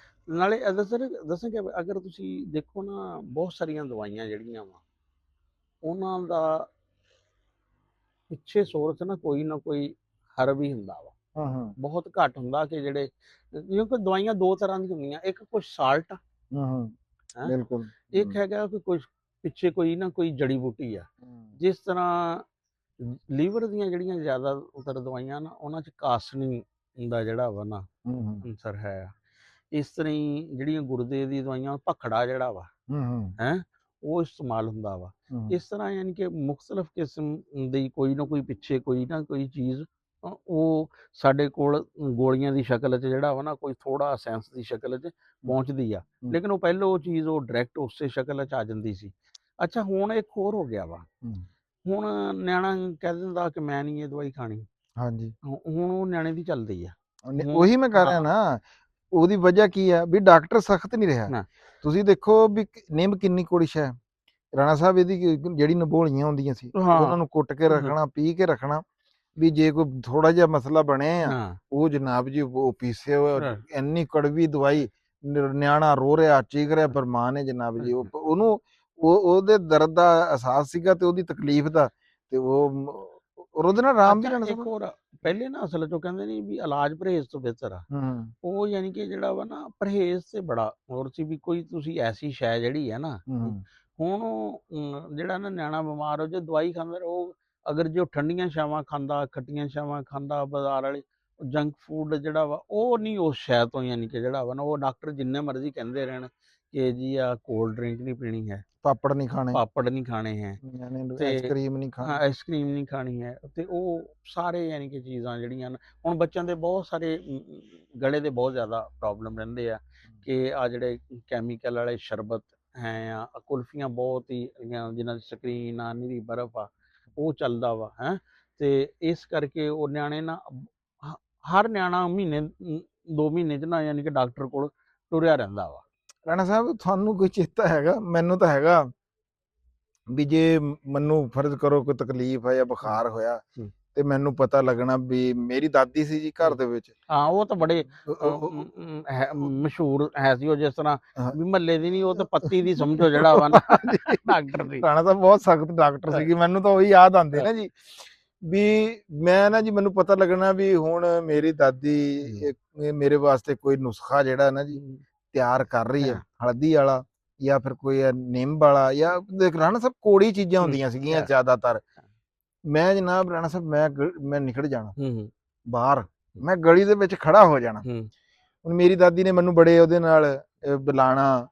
ਨਾਲੇ ਦੱਸਾਂ ਕਿ ਅਗਰ ਤੁਸੀਂ ਦੇਖੋ ਨਾ, ਬਹੁਤ ਸਾਰੀਆਂ ਦਵਾਈਆਂ ਜਿਹੜੀਆਂ ਵਾ ਉਹਨਾਂ ਦਾ ਪਿੱਛੇ ਸੋਰਸ ਨਾ ਕੋਈ ਹਰ ਵੀ ਹੁੰਦਾ ਵਾ। ਬਹੁਤ ਘੱਟ ਹੁੰਦਾ ਕਿ ਜਿਹੜੇ, ਕਿਉਂਕਿ ਦਵਾਈਆਂ 2 ਤਰ੍ਹਾਂ ਦੀਆਂ ਹੁੰਦੀਆਂ, ਇੱਕ ਕੁਛ ਸਾਲਟ, ਬਿਲਕੁਲ, ਇੱਕ ਹੈਗਾ ਕਿ ਕੁਛ ਪਿੱਛੇ ਕੋਈ ਨਾ ਕੋਈ ਜੜੀ ਬੂਟੀ ਆ। ਜਿਸ ਤਰ੍ਹਾਂ ਲੀਵਰ ਦੀਆਂ ਜਿਹੜੀਆਂ ਜ਼ਿਆਦਾਤਰ ਦਵਾਈਆਂ ਨਾ, ਉਹਨਾਂ 'ਚ ਕਾਸਨੀ ਦਾ ਜਿਹੜਾ ਵਾ ਨਾ ਅੰਸਰ ਹੈ। ਇਸ ਤਰ੍ਹਾਂ ਹੀ ਜਿਹੜੀਆਂ ਗੁਰਦੇ ਦੀ ਦਵਾਈਆਂ, ਭਖੜਾ ਜਿਹੜਾ ਵਾ ਹੈ ਉਹ ਇਸਤੇਮਾਲ ਹੁੰਦਾ ਵਾ। ਇਸ ਤਰ੍ਹਾਂ ਯਾਨੀ ਕਿ ਮੁਖਤਲਿਫ ਕਿਸਮ ਦੀ ਕੋਈ ਨਾ ਕੋਈ ਪਿੱਛੇ ਕੋਈ ਨਾ ਕੋਈ ਚੀਜ਼ ਉਹ ਸਾਡੇ ਕੋਲ ਗੋਲੀਆਂ ਦੀ ਸ਼ਕਲ 'ਚ ਜਿਹੜਾ ਵਾ ਨਾ, ਕੋਈ ਥੋੜਾ ਸੈਂਸ ਦੀ ਸ਼ਕਲ 'ਚ ਪਹੁੰਚਦੀ ਆ। ਲੇਕਿਨ ਉਹ ਪਹਿਲਾਂ ਉਹ ਚੀਜ਼ ਉਹ ਡਾਇਰੈਕਟ ਉਸੇ ਸ਼ਕਲ 'ਚ ਆ ਜਾਂਦੀ ਸੀ। ਅੱਛਾ, ਹੁਣ ਇੱਕ ਹੋਰ ਹੋ ਗਿਆ ਵਾ। ਹੁਣ ਨਿਆਣਾ ਕਹਿ ਦਿੰਦਾ ਕਿ ਮੈਂ ਨਹੀਂ ਇਹ ਦਵਾਈ ਖਾਣੀ, ਹਾਂਜੀ ਹੁਣ ਉਹ ਨਿਆਣੇ ਦੀ ਚੱਲਦੀ ਆ ਹੁਣ। ਉਹੀ ਮੈਂ ਕਰ ਰਿਹਾ ਹਾਂ ਨਾ, ਉਹਦੀ ਵਜ੍ਹਾ ਕੀ ਆ ਵੀ ਡਾਕਟਰ ਸਖਤ ਨਹੀਂ ਰਿਹਾ। ਨਾ, ਤੁਸੀਂ ਦੇਖੋ ਵੀ ਨਿੰਮ ਕਿੰਨੀ ਕੋੜਿਸ਼ ਹੈ। ਰਾਣਾ ਸਾਹਿਬ ਇਹਦੀ ਜਿਹੜੀ ਨਬੋਲੀਆਂ ਹੁੰਦੀਆਂ ਸੀ ਉਹਨਾਂ ਹਾਂ ਨੂੰ ਕੁੱਟ ਕੇ ਰੱਖਣਾ, ਪੀ ਕੇ ਰੱਖਣਾ, ਵੀ ਜੇ ਕੋਈ ਥੋੜਾ ਜਿਹਾ ਮਸਲਾ ਬਣੇ ਆ ਹਾਂ ਉਹ ਜਨਾਬ ਜੀ ਉਹ ਪੀਸੇ ਹਾਂ, ਇੰਨੀ ਕੜਵੀ ਦਵਾਈ, ਨਿਆਣਾ ਰੋ ਰਿਹਾ ਚੀਕ ਰਿਹਾ, ਪਰ ਮਾਂ ਨੇ ਜਨਾਬ ਜੀ ਉਹਨੂੰ ਉਹਦੇ ਦਰਦ ਦਾ ਅਹਿਸਾਸ ਸੀਗਾ ਤੇ ਉਹਦੀ ਤਕਲੀਫ ਦਾ, ਤੇ ਉਹਦੇ ਨਾਲ ਆਰਾਮ ਵੀ ਅੱਛਾ ਰਾਣਾ ਇੱਕ ਸਾਹਿਬ। ਹੋਰ ਪਹਿਲੇ ਨਾ ਅਸਲ ਚੋਂ ਕਹਿੰਦੇ ਨਹੀਂ ਵੀ ਇਲਾਜ ਪਰਹੇਜ਼ ਤੋਂ ਬਿਹਤਰ ਆ। ਹੂੰ ਉਹ ਯਾਨੀ ਕਿ ਜਿਹੜਾ ਵਾ ਨਾ ਪਰਹੇਜ਼ ਤੇ ਬੜਾ ਹੋਰ ਸੀ ਵੀ ਕੋਈ ਤੁਸੀਂ ਐਸੀ ਸ਼ੈ ਜਿਹੜੀ ਹੈ ਨਾ ਹੂੰ ਹੁਣ ਉਹ ਜਿਹੜਾ ਨਾ ਨਿਆਣਾ ਬਿਮਾਰ ਹੋ ਜੇ ਦਵਾਈ ਖਾਂਦਾ ਉਹ ਅਗਰ ਜੇ ਉਹ ਠੰਡੀਆਂ ਛਾਵਾਂ ਖਾਂਦਾ, ਖੱਟੀਆਂ ਛਾਵਾਂ ਖਾਂਦਾ, ਬਾਜ਼ਾਰ ਵਾਲੇ ਜੰਕ ਫੂਡ ਜਿਹੜਾ ਵਾ ਉਹ ਨਹੀਂ ਉਸ ਸ਼ੈ ਤੋਂ ਯਾਨੀ ਕਿ ਜਿਹੜਾ ਵਾ ਨਾ ਉਹ ਡਾਕਟਰ ਜਿੰਨੇ ਮਰਜ਼ੀ ਕਹਿੰਦੇ ਰਹਿਣ ਕਿ ਜੀ ਆ ਕੋਲਡ ਡਰਿੰਕ ਨਹੀਂ ਪੀਣੀ ਹੈ, ਪਾਪੜ ਨਹੀਂ ਖਾਣੇ, ਪਾਪੜ ਨਹੀਂ ਖਾਣੇ ਹੈ ਤੇ ਆਈਸਕ੍ਰੀਮ ਨਹੀਂ ਹਾਂ ਖਾਣੀ। ਆਈਸਕ੍ਰੀਮ ਨਹੀਂ ਖਾਣੀ ਹੈ, ਤੇ ਉਹ ਸਾਰੇ ਯਾਨੀ ਕਿ ਚੀਜ਼ਾਂ ਜਿਹੜੀਆਂ ਨੇ ਹੁਣ ਬੱਚਿਆਂ ਦੇ ਬਹੁਤ ਸਾਰੇ ਗਲੇ ਦੇ ਬਹੁਤ ਜ਼ਿਆਦਾ ਪ੍ਰੋਬਲਮ ਰਹਿੰਦੇ ਆ ਕਿ ਆ ਜਿਹੜੇ ਕੈਮੀਕਲ ਵਾਲੇ ਸ਼ਰਬਤ ਹੈ ਆ ਕੁਲਫੀਆਂ ਬਹੁਤ ਹੀ ਜਿਨ੍ਹਾਂ ਦੀ ਸਕਰੀਨ ਆ ਨਿਰੀ ਬਰਫ਼ ਆ ਉਹ ਚੱਲਦਾ ਵਾ ਹੈ, ਤੇ ਇਸ ਕਰਕੇ ਉਹ ਨਿਆਣੇ ਨਾ ਹਰ ਨਿਆਣਾ ਮਹੀਨੇ 2 ਮਹੀਨੇ 'ਚ ਨਾ ਯਾਨੀ ਕਿ ਡਾਕਟਰ ਕੋਲ ਟੁਰਿਆ ਰਹਿੰਦਾ ਵਾ। ਰਾਣਾ ਸਾਹਿਬ ਤੁਹਾਨੂੰ ਕੋਈ ਚੇਤਾ ਹੈਗਾ? ਮੈਨੂੰ ਤਾਂ ਹੈਗਾ ਵੀ ਜੇ ਮੈਨੂੰ ਫਰਜ਼ ਕਰੋ ਕੋਈ ਤਕਲੀਫ ਹੈ ਜਾਂ ਬੁਖਾਰ ਹੋਇਆ ਤੇ ਮੈਨੂੰ ਪਤਾ ਲੱਗਣਾ ਵੀ ਮੇਰੀ ਦਾਦੀ ਸੀ ਜੀ ਘਰ ਦੇ ਵਿੱਚ, ਹਾਂ ਉਹ ਤਾਂ ਬੜੇ ਮਸ਼ਹੂਰ ਹੈ ਸੀ ਉਹ, ਜਿਸ ਤਰ੍ਹਾਂ ਵੀ ਮਹੱਲੇ ਦੀ ਨਹੀਂ ਉਹ ਤਾਂ ਪੱਤੀ ਦੀ ਸਮਝੋ ਜਿਹੜਾ ਵਾ ਨਾ ਡਾਕਟਰ ਦੀ। ਰਾਣਾ ਸਾਹਿਬ ਬਹੁਤ ਸਖਤ ਡਾਕਟਰ ਸੀਗੀ, ਮੈਨੂੰ ਤਾਂ ਉਹੀ ਯਾਦ ਆਉਂਦੇ ਨਾ ਜੀ ਵੀ ਮੈਂ ਨਾ ਜੀ ਮੈਨੂੰ ਪਤਾ ਲੱਗਣਾ ਵੀ ਹੁਣ ਮੇਰੀ ਦਾਦੀ ਮੇਰੇ ਵਾਸਤੇ ਕੋਈ ਨੁਸਖਾ ਜਿਹੜਾ ਨਾ ਜੀ ਤਿਆਰ ਕਰ ਰਹੀ ਹੈ, ਹਲਦੀ ਵਾਲਾ ਜਾਂ ਫਿਰ ਕੋਈ ਨਿੰਮ ਵਾਲਾ, ਜਾਂ ਦੇਖ ਰਾਣਾ ਸਾਹਿਬ ਕੋੜੀ ਚੀਜ਼ਾਂ ਹੁੰਦੀਆਂ ਸੀਗੀਆਂ ਜ਼ਿਆਦਾਤਰ। ਮੈਂ ਜਨਾਬ ਰਾਣਾ ਸਾਹਿਬ ਮੈਂ ਨਿਕਲ ਜਾਣਾ ਬਾਹਰ, ਮੈਂ ਗਲੀ ਦੇ ਵਿੱਚ ਖੜਾ ਹੋ ਜਾਣਾ। ਹੁਣ ਮੇਰੀ ਦਾਦੀ ਨੇ ਮੈਨੂੰ ਬੜੇ ਉਹਦੇ ਨਾਲ ਬੁਲਾਣਾ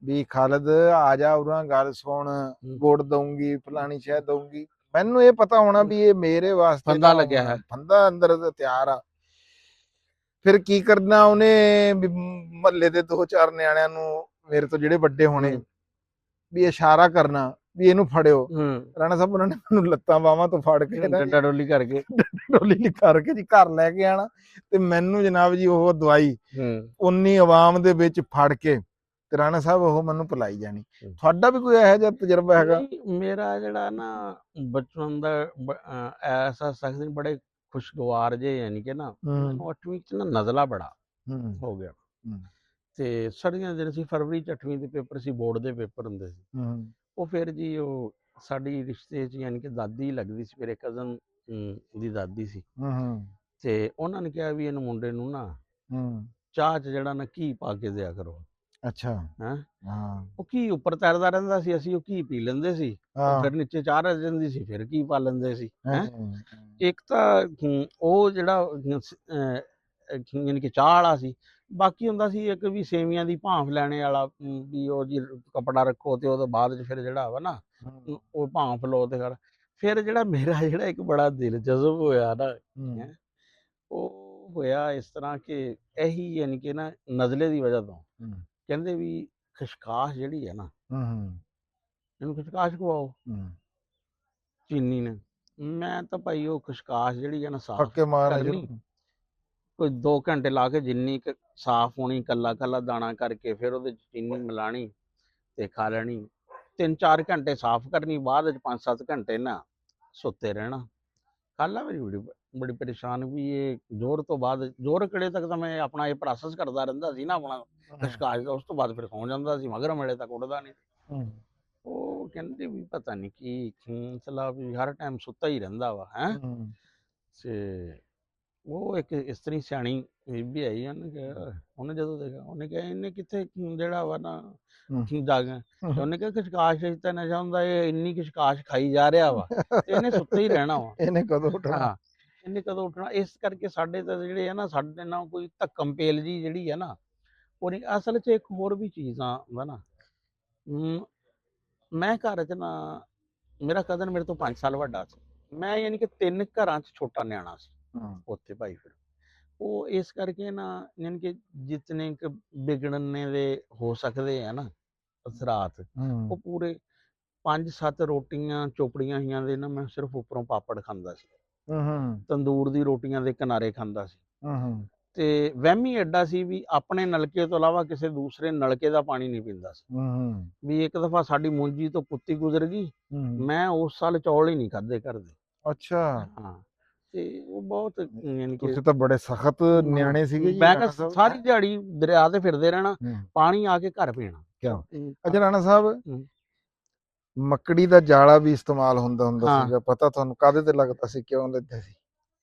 ਵੀ ਖਾਲਦ ਆ ਜਾ ਉਰਾਂ ਗੱਲ ਸੁਣ, ਗੁੜ ਦਊਂਗੀ ਫਲਾਣੀ ਸ਼ਹਿ ਦਊਂਗੀ, ਮੈਨੂੰ ਇਹ ਪਤਾ ਹੋਣਾ ਵੀ ਇਹ ਮੇਰੇ ਵਾਸਤੇ ਫੰਦਾ ਲੱਗਿਆ ਹੈ, ਫੰਦਾ ਅੰਦਰ ਤਿਆਰ ਆ। ਫਿਰ ਕੀ ਕਰਨਾ ਉਹਨੇ ਵੀ ਮਹੱਲੇ ਦੇ 2-4 ਨਿਆਣਿਆਂ ਨੂੰ ਮੇਰੇ ਤੋਂ ਜਿਹੜੇ ਵੱਡੇ ਹੋਣੇ ਵੀ ਇਸ਼ਾਰਾ ਕਰਨਾ ਵੀ ਇਹਨੂੰ ਫੜਿਓ। ਰਾਣਾ ਸਾਹਿਬ ਉਹਨਾਂ ਨੇ ਮੈਨੂੰ ਲੱਤਾਂ ਬਾਹਾਂ ਤੋਂ ਫੜ ਕੇ ਡੱਡਾ ਡੋਲੀ ਕਰਕੇ ਡੋਲੀ ਕਰਕੇ ਜੀ ਘਰ ਲੈ ਕੇ ਆਣਾ, ਤੇ ਮੈਨੂੰ ਜਨਾਬ ਜੀ ਉਹ ਦਵਾਈ ਉਨੀ ਆਵਾਮ ਦੇ ਵਿੱਚ ਫੜ ਕੇ ਤੇ ਰਾਣਾ ਸਾਹਿਬ ਉਹ ਮੈਨੂੰ ਪਿਲਾਈ ਜਾਣੀ। ਤੁਹਾਡਾ ਵੀ ਕੋਈ ਇਹੋ ਜਿਹਾ ਤਜਰਬਾ ਹੈਗਾ? ਮੇਰਾ ਜਿਹੜਾ ਨਾ ਬਚਪਨ ਦਾ ਐਸਾ ਸਖਤ ਬੜੇ ਖੁਸ਼ਗਵਾਰ ਜੇ ਯਾਨੀ ਕਿ ਨਾ 8ਵੀਂ ਚ ਨਾ ਨਜ਼ਲਾ ਬੜਾ ਹੋ ਗਿਆ, ਤੇ ਸਰਦੀਆਂ ਦੇ ਦਿਨ ਸੀ, ਫਰਵਰੀ 'ਚ 8ਵੀਂ ਦੇ ਪੇਪਰ ਸੀ, ਬੋਰਡ ਦੇ ਪੇਪਰ ਹੁੰਦੇ ਸੀ। ਉਹ ਫਿਰ ਜੀ ਉਹ ਸਾਡੀ ਰਿਸ਼ਤੇ 'ਚ ਯਾਨੀ ਕਿ ਦਾਦੀ ਲੱਗਦੀ ਸੀ, ਮੇਰੇ ਕਜ਼ਨ ਦੀ ਦਾਦੀ ਸੀ, ਤੇ ਉਹਨਾਂ ਨੇ ਕਿਹਾ ਵੀ ਇਹਨੂੰ ਮੁੰਡੇ ਨੂੰ ਨਾ ਚਾਹ 'ਚ ਜਿਹੜਾ ਨਾ ਘੀ ਪਾ ਕੇ ਦਿਆ ਕਰੋ। ਅੱਛਾ ਹੈਂ ਹਾਂ, ਉਹ ਘੀ ਉੱਪਰ ਤੈਰਦਾ ਰਹਿੰਦਾ ਸੀ, ਅਸੀਂ ਉਹ ਘੀ ਪੀ ਲੈਂਦੇ ਸੀ, ਫਿਰ ਨੀਚੇ ਚਾਹ ਰਹਿ ਜਾਂਦੀ ਸੀ, ਫਿਰ ਘੀ ਪਾ ਲੈਂਦੇ ਸੀ। ਇੱਕ ਤਾਂ ਉਹ ਜਿਹੜਾ ਯਾਨੀ ਕਿ ਚਾਹ ਵਾਲਾ ਸੀ, ਬਾਕੀ ਹੁੰਦਾ ਸੀ ਇੱਕ ਵੀ ਸੇਵੀਆਂ ਦੀ ਭਾਂਫ ਲੈਣੇ ਵਾਲਾ, ਵੀ ਉਹ ਜੀ ਕੱਪੜਾ ਰੱਖੋ ਤੇ ਉਹਦੇ ਬਾਅਦ 'ਚ ਫਿਰ ਜਿਹੜਾ ਵਾ ਨਾ ਉਹ ਭਾਂਫ ਲਓ ਤੇ ਫਿਰ ਜਿਹੜਾ ਮੇਰਾ ਜਿਹੜਾ ਇੱਕ ਬੜਾ ਦਿਲਚਸਪ ਹੋਇਆ ਨਾ ਉਹ ਹੋਇਆ ਇਸ ਤਰ੍ਹਾਂ ਕਿ ਇਹੀ ਯਾਨੀ ਕਿ ਨਾ ਨਜ਼ਲੇ ਦੀ ਵਜ੍ਹਾ ਤੋਂ ਕਹਿੰਦੇ ਵੀ ਖਸ਼ਕਾਸ਼ ਜਿਹੜੀ ਹੈ ਨਾ ਇਹਨੂੰ ਖਸ਼ਕਾਸ਼ ਖਵਾਓ ਚੀਨੀ ਨੇ। ਮੈਂ ਤਾਂ ਭਾਈ ਉਹ ਖਸ਼ਕਾਸ਼ ਜਿਹੜੀ ਹੈ ਨਾ ਸਾਫ਼ ਕਰਨੀ, ਕੋਈ 2 ਘੰਟੇ ਲਾ ਕੇ ਜਿੰਨੀ ਕੁ ਸਾਫ਼ ਹੋਣੀ, ਕੱਲਾ ਕੱਲਾ ਦਾਣਾ ਕਰਕੇ ਫਿਰ ਉਹਦੇ 'ਚ ਚੀਨੀ ਮਿਲਾਣੀ ਤੇ ਖਾ ਲੈਣੀ। 3-4 ਘੰਟੇ ਸਾਫ਼ ਕਰਨੀ, ਬਾਅਦ ਵਿੱਚ 5-7 ਘੰਟੇ ਨਾ ਸੁੱਤੇ ਰਹਿਣਾ। ਕੱਲ੍ਹ ਮੇਰੀ ਬੜੀ ਪਰੇਸ਼ਾਨ ਵੀ ਇਹ ਜ਼ੋਰ ਤੋਂ ਬਾਅਦ, ਜ਼ੋਰ ਕਿਹੜੇ ਤੱਕ ਤਾਂ ਮੈਂ ਆਪਣਾ ਇਹ ਪ੍ਰੋਸੈਸ ਕਰਦਾ ਰਹਿੰਦਾ ਸੀ ਨਾ ਆਪਣਾ ਖਸ਼ਕਾਸ਼ ਦਾ, ਉਸ ਤੋਂ ਬਾਅਦ ਫਿਰ ਸੌਂ ਜਾਂਦਾ ਸੀ, ਮਗਰਮ ਵੇਲੇ ਤੱਕ ਉੱਠਦਾ ਨਹੀਂ। ਉਹ ਕਹਿੰਦੇ ਵੀ ਪਤਾ ਨਹੀਂ ਕੀ ਮਸਲਾ ਵੀ ਹਰ ਟਾਈਮ ਸੁੱਤਾ ਹੀ ਰਹਿੰਦਾ ਵਾ ਹੈ। ਤੇ ਉਹ ਇੱਕ ਇਸਤਰੀ ਸਿਆਣੀ ਬੀਬੀ ਆਈ, ਉਹਨੇ ਜਦੋਂ ਦੇਖਿਆ ਉਹਨੇ ਕਿਹਾ ਇਹਨੇ ਕਿੱਥੇ ਜਿਹੜਾ ਵਾ ਨਾ ਜਾਗ, ਉਹਨੇ ਕਿਹਾ ਖਸ਼ਕਾਸ਼ ਤਾਂ ਨਸ਼ਾ ਹੁੰਦਾ, ਇਹ ਇੰਨੀ ਖਸ਼ਕਾਸ਼ ਖਾਈ ਜਾ ਰਿਹਾ ਵਾ ਤੇ ਇਹਨੇ ਸੁੱਤੇ ਹੀ ਰਹਿਣਾ ਵਾ, ਇਹਨੇ ਕਦੋਂ ਉੱਠਣਾ, ਇਹਨੇ ਕਦੋਂ ਉੱਠਣਾ। ਇਸ ਕਰਕੇ ਸਾਡੇ ਤਾਂ ਜਿਹੜੇ ਆ ਨਾ, ਸਾਡੇ ਨਾਲ ਕੋਈ ਧੱਕਮ ਪੇਲ ਜੀ ਜਿਹੜੀ ਹੈ ਨਾ ਉਹ ਨਹੀਂ। ਅਸਲ 'ਚ ਇੱਕ ਹੋਰ ਵੀ ਚੀਜ਼ਾਂ ਹੁੰਦਾ ਨਾ, ਮੈਂ ਘਰ 'ਚ ਨਾ, ਮੇਰਾ ਕਜ਼ਨ ਮੇਰੇ ਤੋਂ 5 ਸਾਲ ਵੱਡਾ ਸੀ, ਮੈਂ ਯਾਨੀ ਕਿ 3 ਘਰਾਂ 'ਚ ਛੋਟਾ ਨਿਆਣਾ ਸੀ ਉੱਥੇ ਭਾਈ। ਫਿਰ ਉਹ ਇਸ ਕਰਕੇ ਨਾ ਯਾਨੀ ਕਿ ਜਿਤਨੇ ਕੁ ਵਿਗੜਨੇ ਦੇ ਹੋ ਸਕਦੇ ਆ ਨਾ ਅਸਰਾਤ, ਉਹ ਪੂਰੇ 5-7 ਰੋਟੀਆਂ ਚੋਪੜੀਆਂ ਹੋਈਆਂ ਦੇ ਨਾ ਮੈਂ ਸਿਰਫ ਉੱਪਰੋਂ ਪਾਪੜ ਖਾਂਦਾ ਸੀ। ਤੰਦੂਰ ਦੀ ਰੋਟੀਆਂ ਦੇ ਕਿਨਾਰੇ ਖਾਂਦਾ ਸੀ। ਹੂੰ ਤੇ ਵਹਿਮੀ ਐਡਾ ਸੀ ਵੀ ਆਪਣੇ ਨਲਕੇ ਤੋਂ ਇਲਾਵਾ ਕਿਸੇ ਦੂਸਰੇ ਨਲਕੇ ਦਾ ਪਾਣੀ ਨਹੀਂ ਪੀਂਦਾ ਸੀ। ਹੂੰ ਵੀ ਇੱਕ ਦਫਾ ਸਾਡੀ ਮੂੰਜੀ ਤੋਂ ਕੁੱਤੀ ਗੁਜ਼ਰ ਗਈ, ਹੂੰ ਮੈਂ ਉਸ ਸਾਲ ਚੌਲ ਹੀ ਨਹੀਂ ਖਾਧੇ ਘਰ ਦੇ। ਅੱਛਾ, ਹਾਂ, ਤੇ ਉਹ ਬਹੁਤ ਯਾਨੀ ਕਿ ਤੁਸੀਂ ਤਾਂ ਬੜੇ ਸਖਤ ਹਾਂ, ਨਿਆਣੇ ਸੀਗੇ ਜੀ ਮੈਂ ਰਾਣਾ ਕਿਹਾ ਸਾਹਿਬ। ਸਾਰੀ ਦਿਹਾੜੀ ਦਰਿਆ ਤੇ ਫਿਰਦੇ ਰਹਿਣਾ, ਪਾਣੀ ਆ ਕੇ ਘਰ ਪੀਣਾ। ਕਿਆ ਹਮ, ਅੱਛਾ ਰਾਣਾ ਸਾਹਿਬ, ਹਮ, ਮੱਕੜੀ ਦਾ ਜਾਲਾ ਵੀ ਇਸਤੇਮਾਲ ਹੁੰਦਾ ਹਾਂ, ਸੀਗਾ, ਪਤਾ ਤੁਹਾਨੂੰ ਕਾਹਦੇ ਤੇ ਲੱਗਦਾ ਸੀ, ਕਿਉਂ ਲੈਂਦੇ ਸੀ?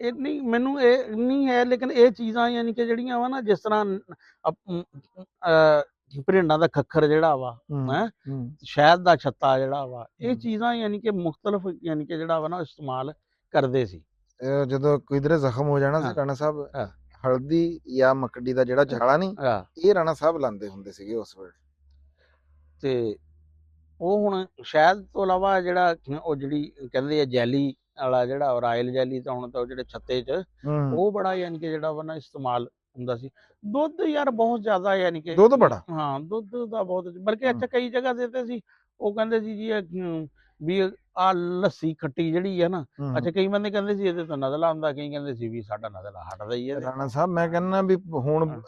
ਇਹ ਨਹੀਂ ਮੈਨੂੰ ਇਹ ਨਹੀਂ ਹੈ, ਲੇਕਿਨ ਇਹ ਚੀਜ਼ਾਂ ਯਾਨੀ ਕਿ ਜਿਹੜੀਆਂ ਵਾ ਨਾ, ਜਿਸ ਤਰ੍ਹਾਂ ਭਰਿੰਡਾਂ ਦਾ ਖੱਖਰ ਜਿਹੜਾ ਵਾ, ਹੈ ਸ਼ਹਿਦ ਦਾ ਛੱਤਾ ਜਿਹੜਾ ਵਾ, ਇਹ ਚੀਜ਼ਾਂ ਯਾਨੀ ਕਿ ਮੁਖਤਲਫ ਯਾਨੀ ਕਿ ਜਿਹੜਾ ਵਾ ਨਾ ਇਸਤੇਮਾਲ ਕਰਦੇ ਸੀ। ਜਦੋਂ ਕਿਧਰੇ ਜ਼ਖਮ ਹੋ ਜਾਣਾ ਸੀ ਰਾਣਾ ਸਾਹਿਬ, ਹਲਦੀ ਜਾਂ ਮੱਕੜੀ ਦਾ ਜਿਹੜਾ ਜਾਲਾ ਨਹੀਂ, ਇਹ ਰਾਣਾ ਸਾਹਿਬ ਲਾਉਂਦੇ ਹੁੰਦੇ ਸੀਗੇ ਉਸ ਵੇਲੇ। ਤੇ ਉਹ ਹੁਣ ਸ਼ਹਿਦ ਤੋਂ ਇਲਾਵਾ ਜਿਹੜਾ ਉਹ ਜਿਹੜੀ ਕਹਿੰਦੇ ਆ ਜੈਲੀ ਵਾਲਾ ਜਿਹੜਾ ਰਾਇਲ ਜੈਲੀ, ਤਾਂ ਹੁਣ ਤਾਂ ਜਿਹੜੇ ਛੱਤੇ 'ਚ ਉਹ ਬੜਾ ਯਾਨੀ ਕਿ ਜਿਹੜਾ ਵਾ ਨਾ ਇਸਤੇਮਾਲ ਹੁੰਦਾ ਸੀ। ਦੁੱਧ ਯਾਰ ਬਹੁਤ ਜ਼ਿਆਦਾ ਯਾਨੀ ਕਿ ਦੁੱਧ ਬੜਾ, ਹਾਂ ਦੁੱਧ ਦਾ ਬਹੁਤ, ਬਲਕਿ ਅੱਛਾ ਕਈ ਜਗ੍ਹਾ ਤੇ ਸੀ ਉਹ ਕਹਿੰਦੇ ਸੀ ਜੀ ਵੀ ਆ ਲੱਸੀ ਖੱਟੀ ਜਿਹੜੀ ਹੈ ਨਾ, ਅੱਛਾ ਕਈ ਬੰਦੇ ਕਹਿੰਦੇ ਸੀ ਇਹਦੇ ਤੋਂ ਨਜ਼ਲਾ ਆਉਂਦਾ, ਕਈ ਕਹਿੰਦੇ ਸੀ ਵੀ ਸਾਡਾ ਨਜ਼ਲਾ ਹਟਦਾ ਹੀ ਹੈ। ਰਾਣਾ ਸਾਹਿਬ ਮੈਂ ਕਹਿੰਦਾ ਵੀ ਹੁਣ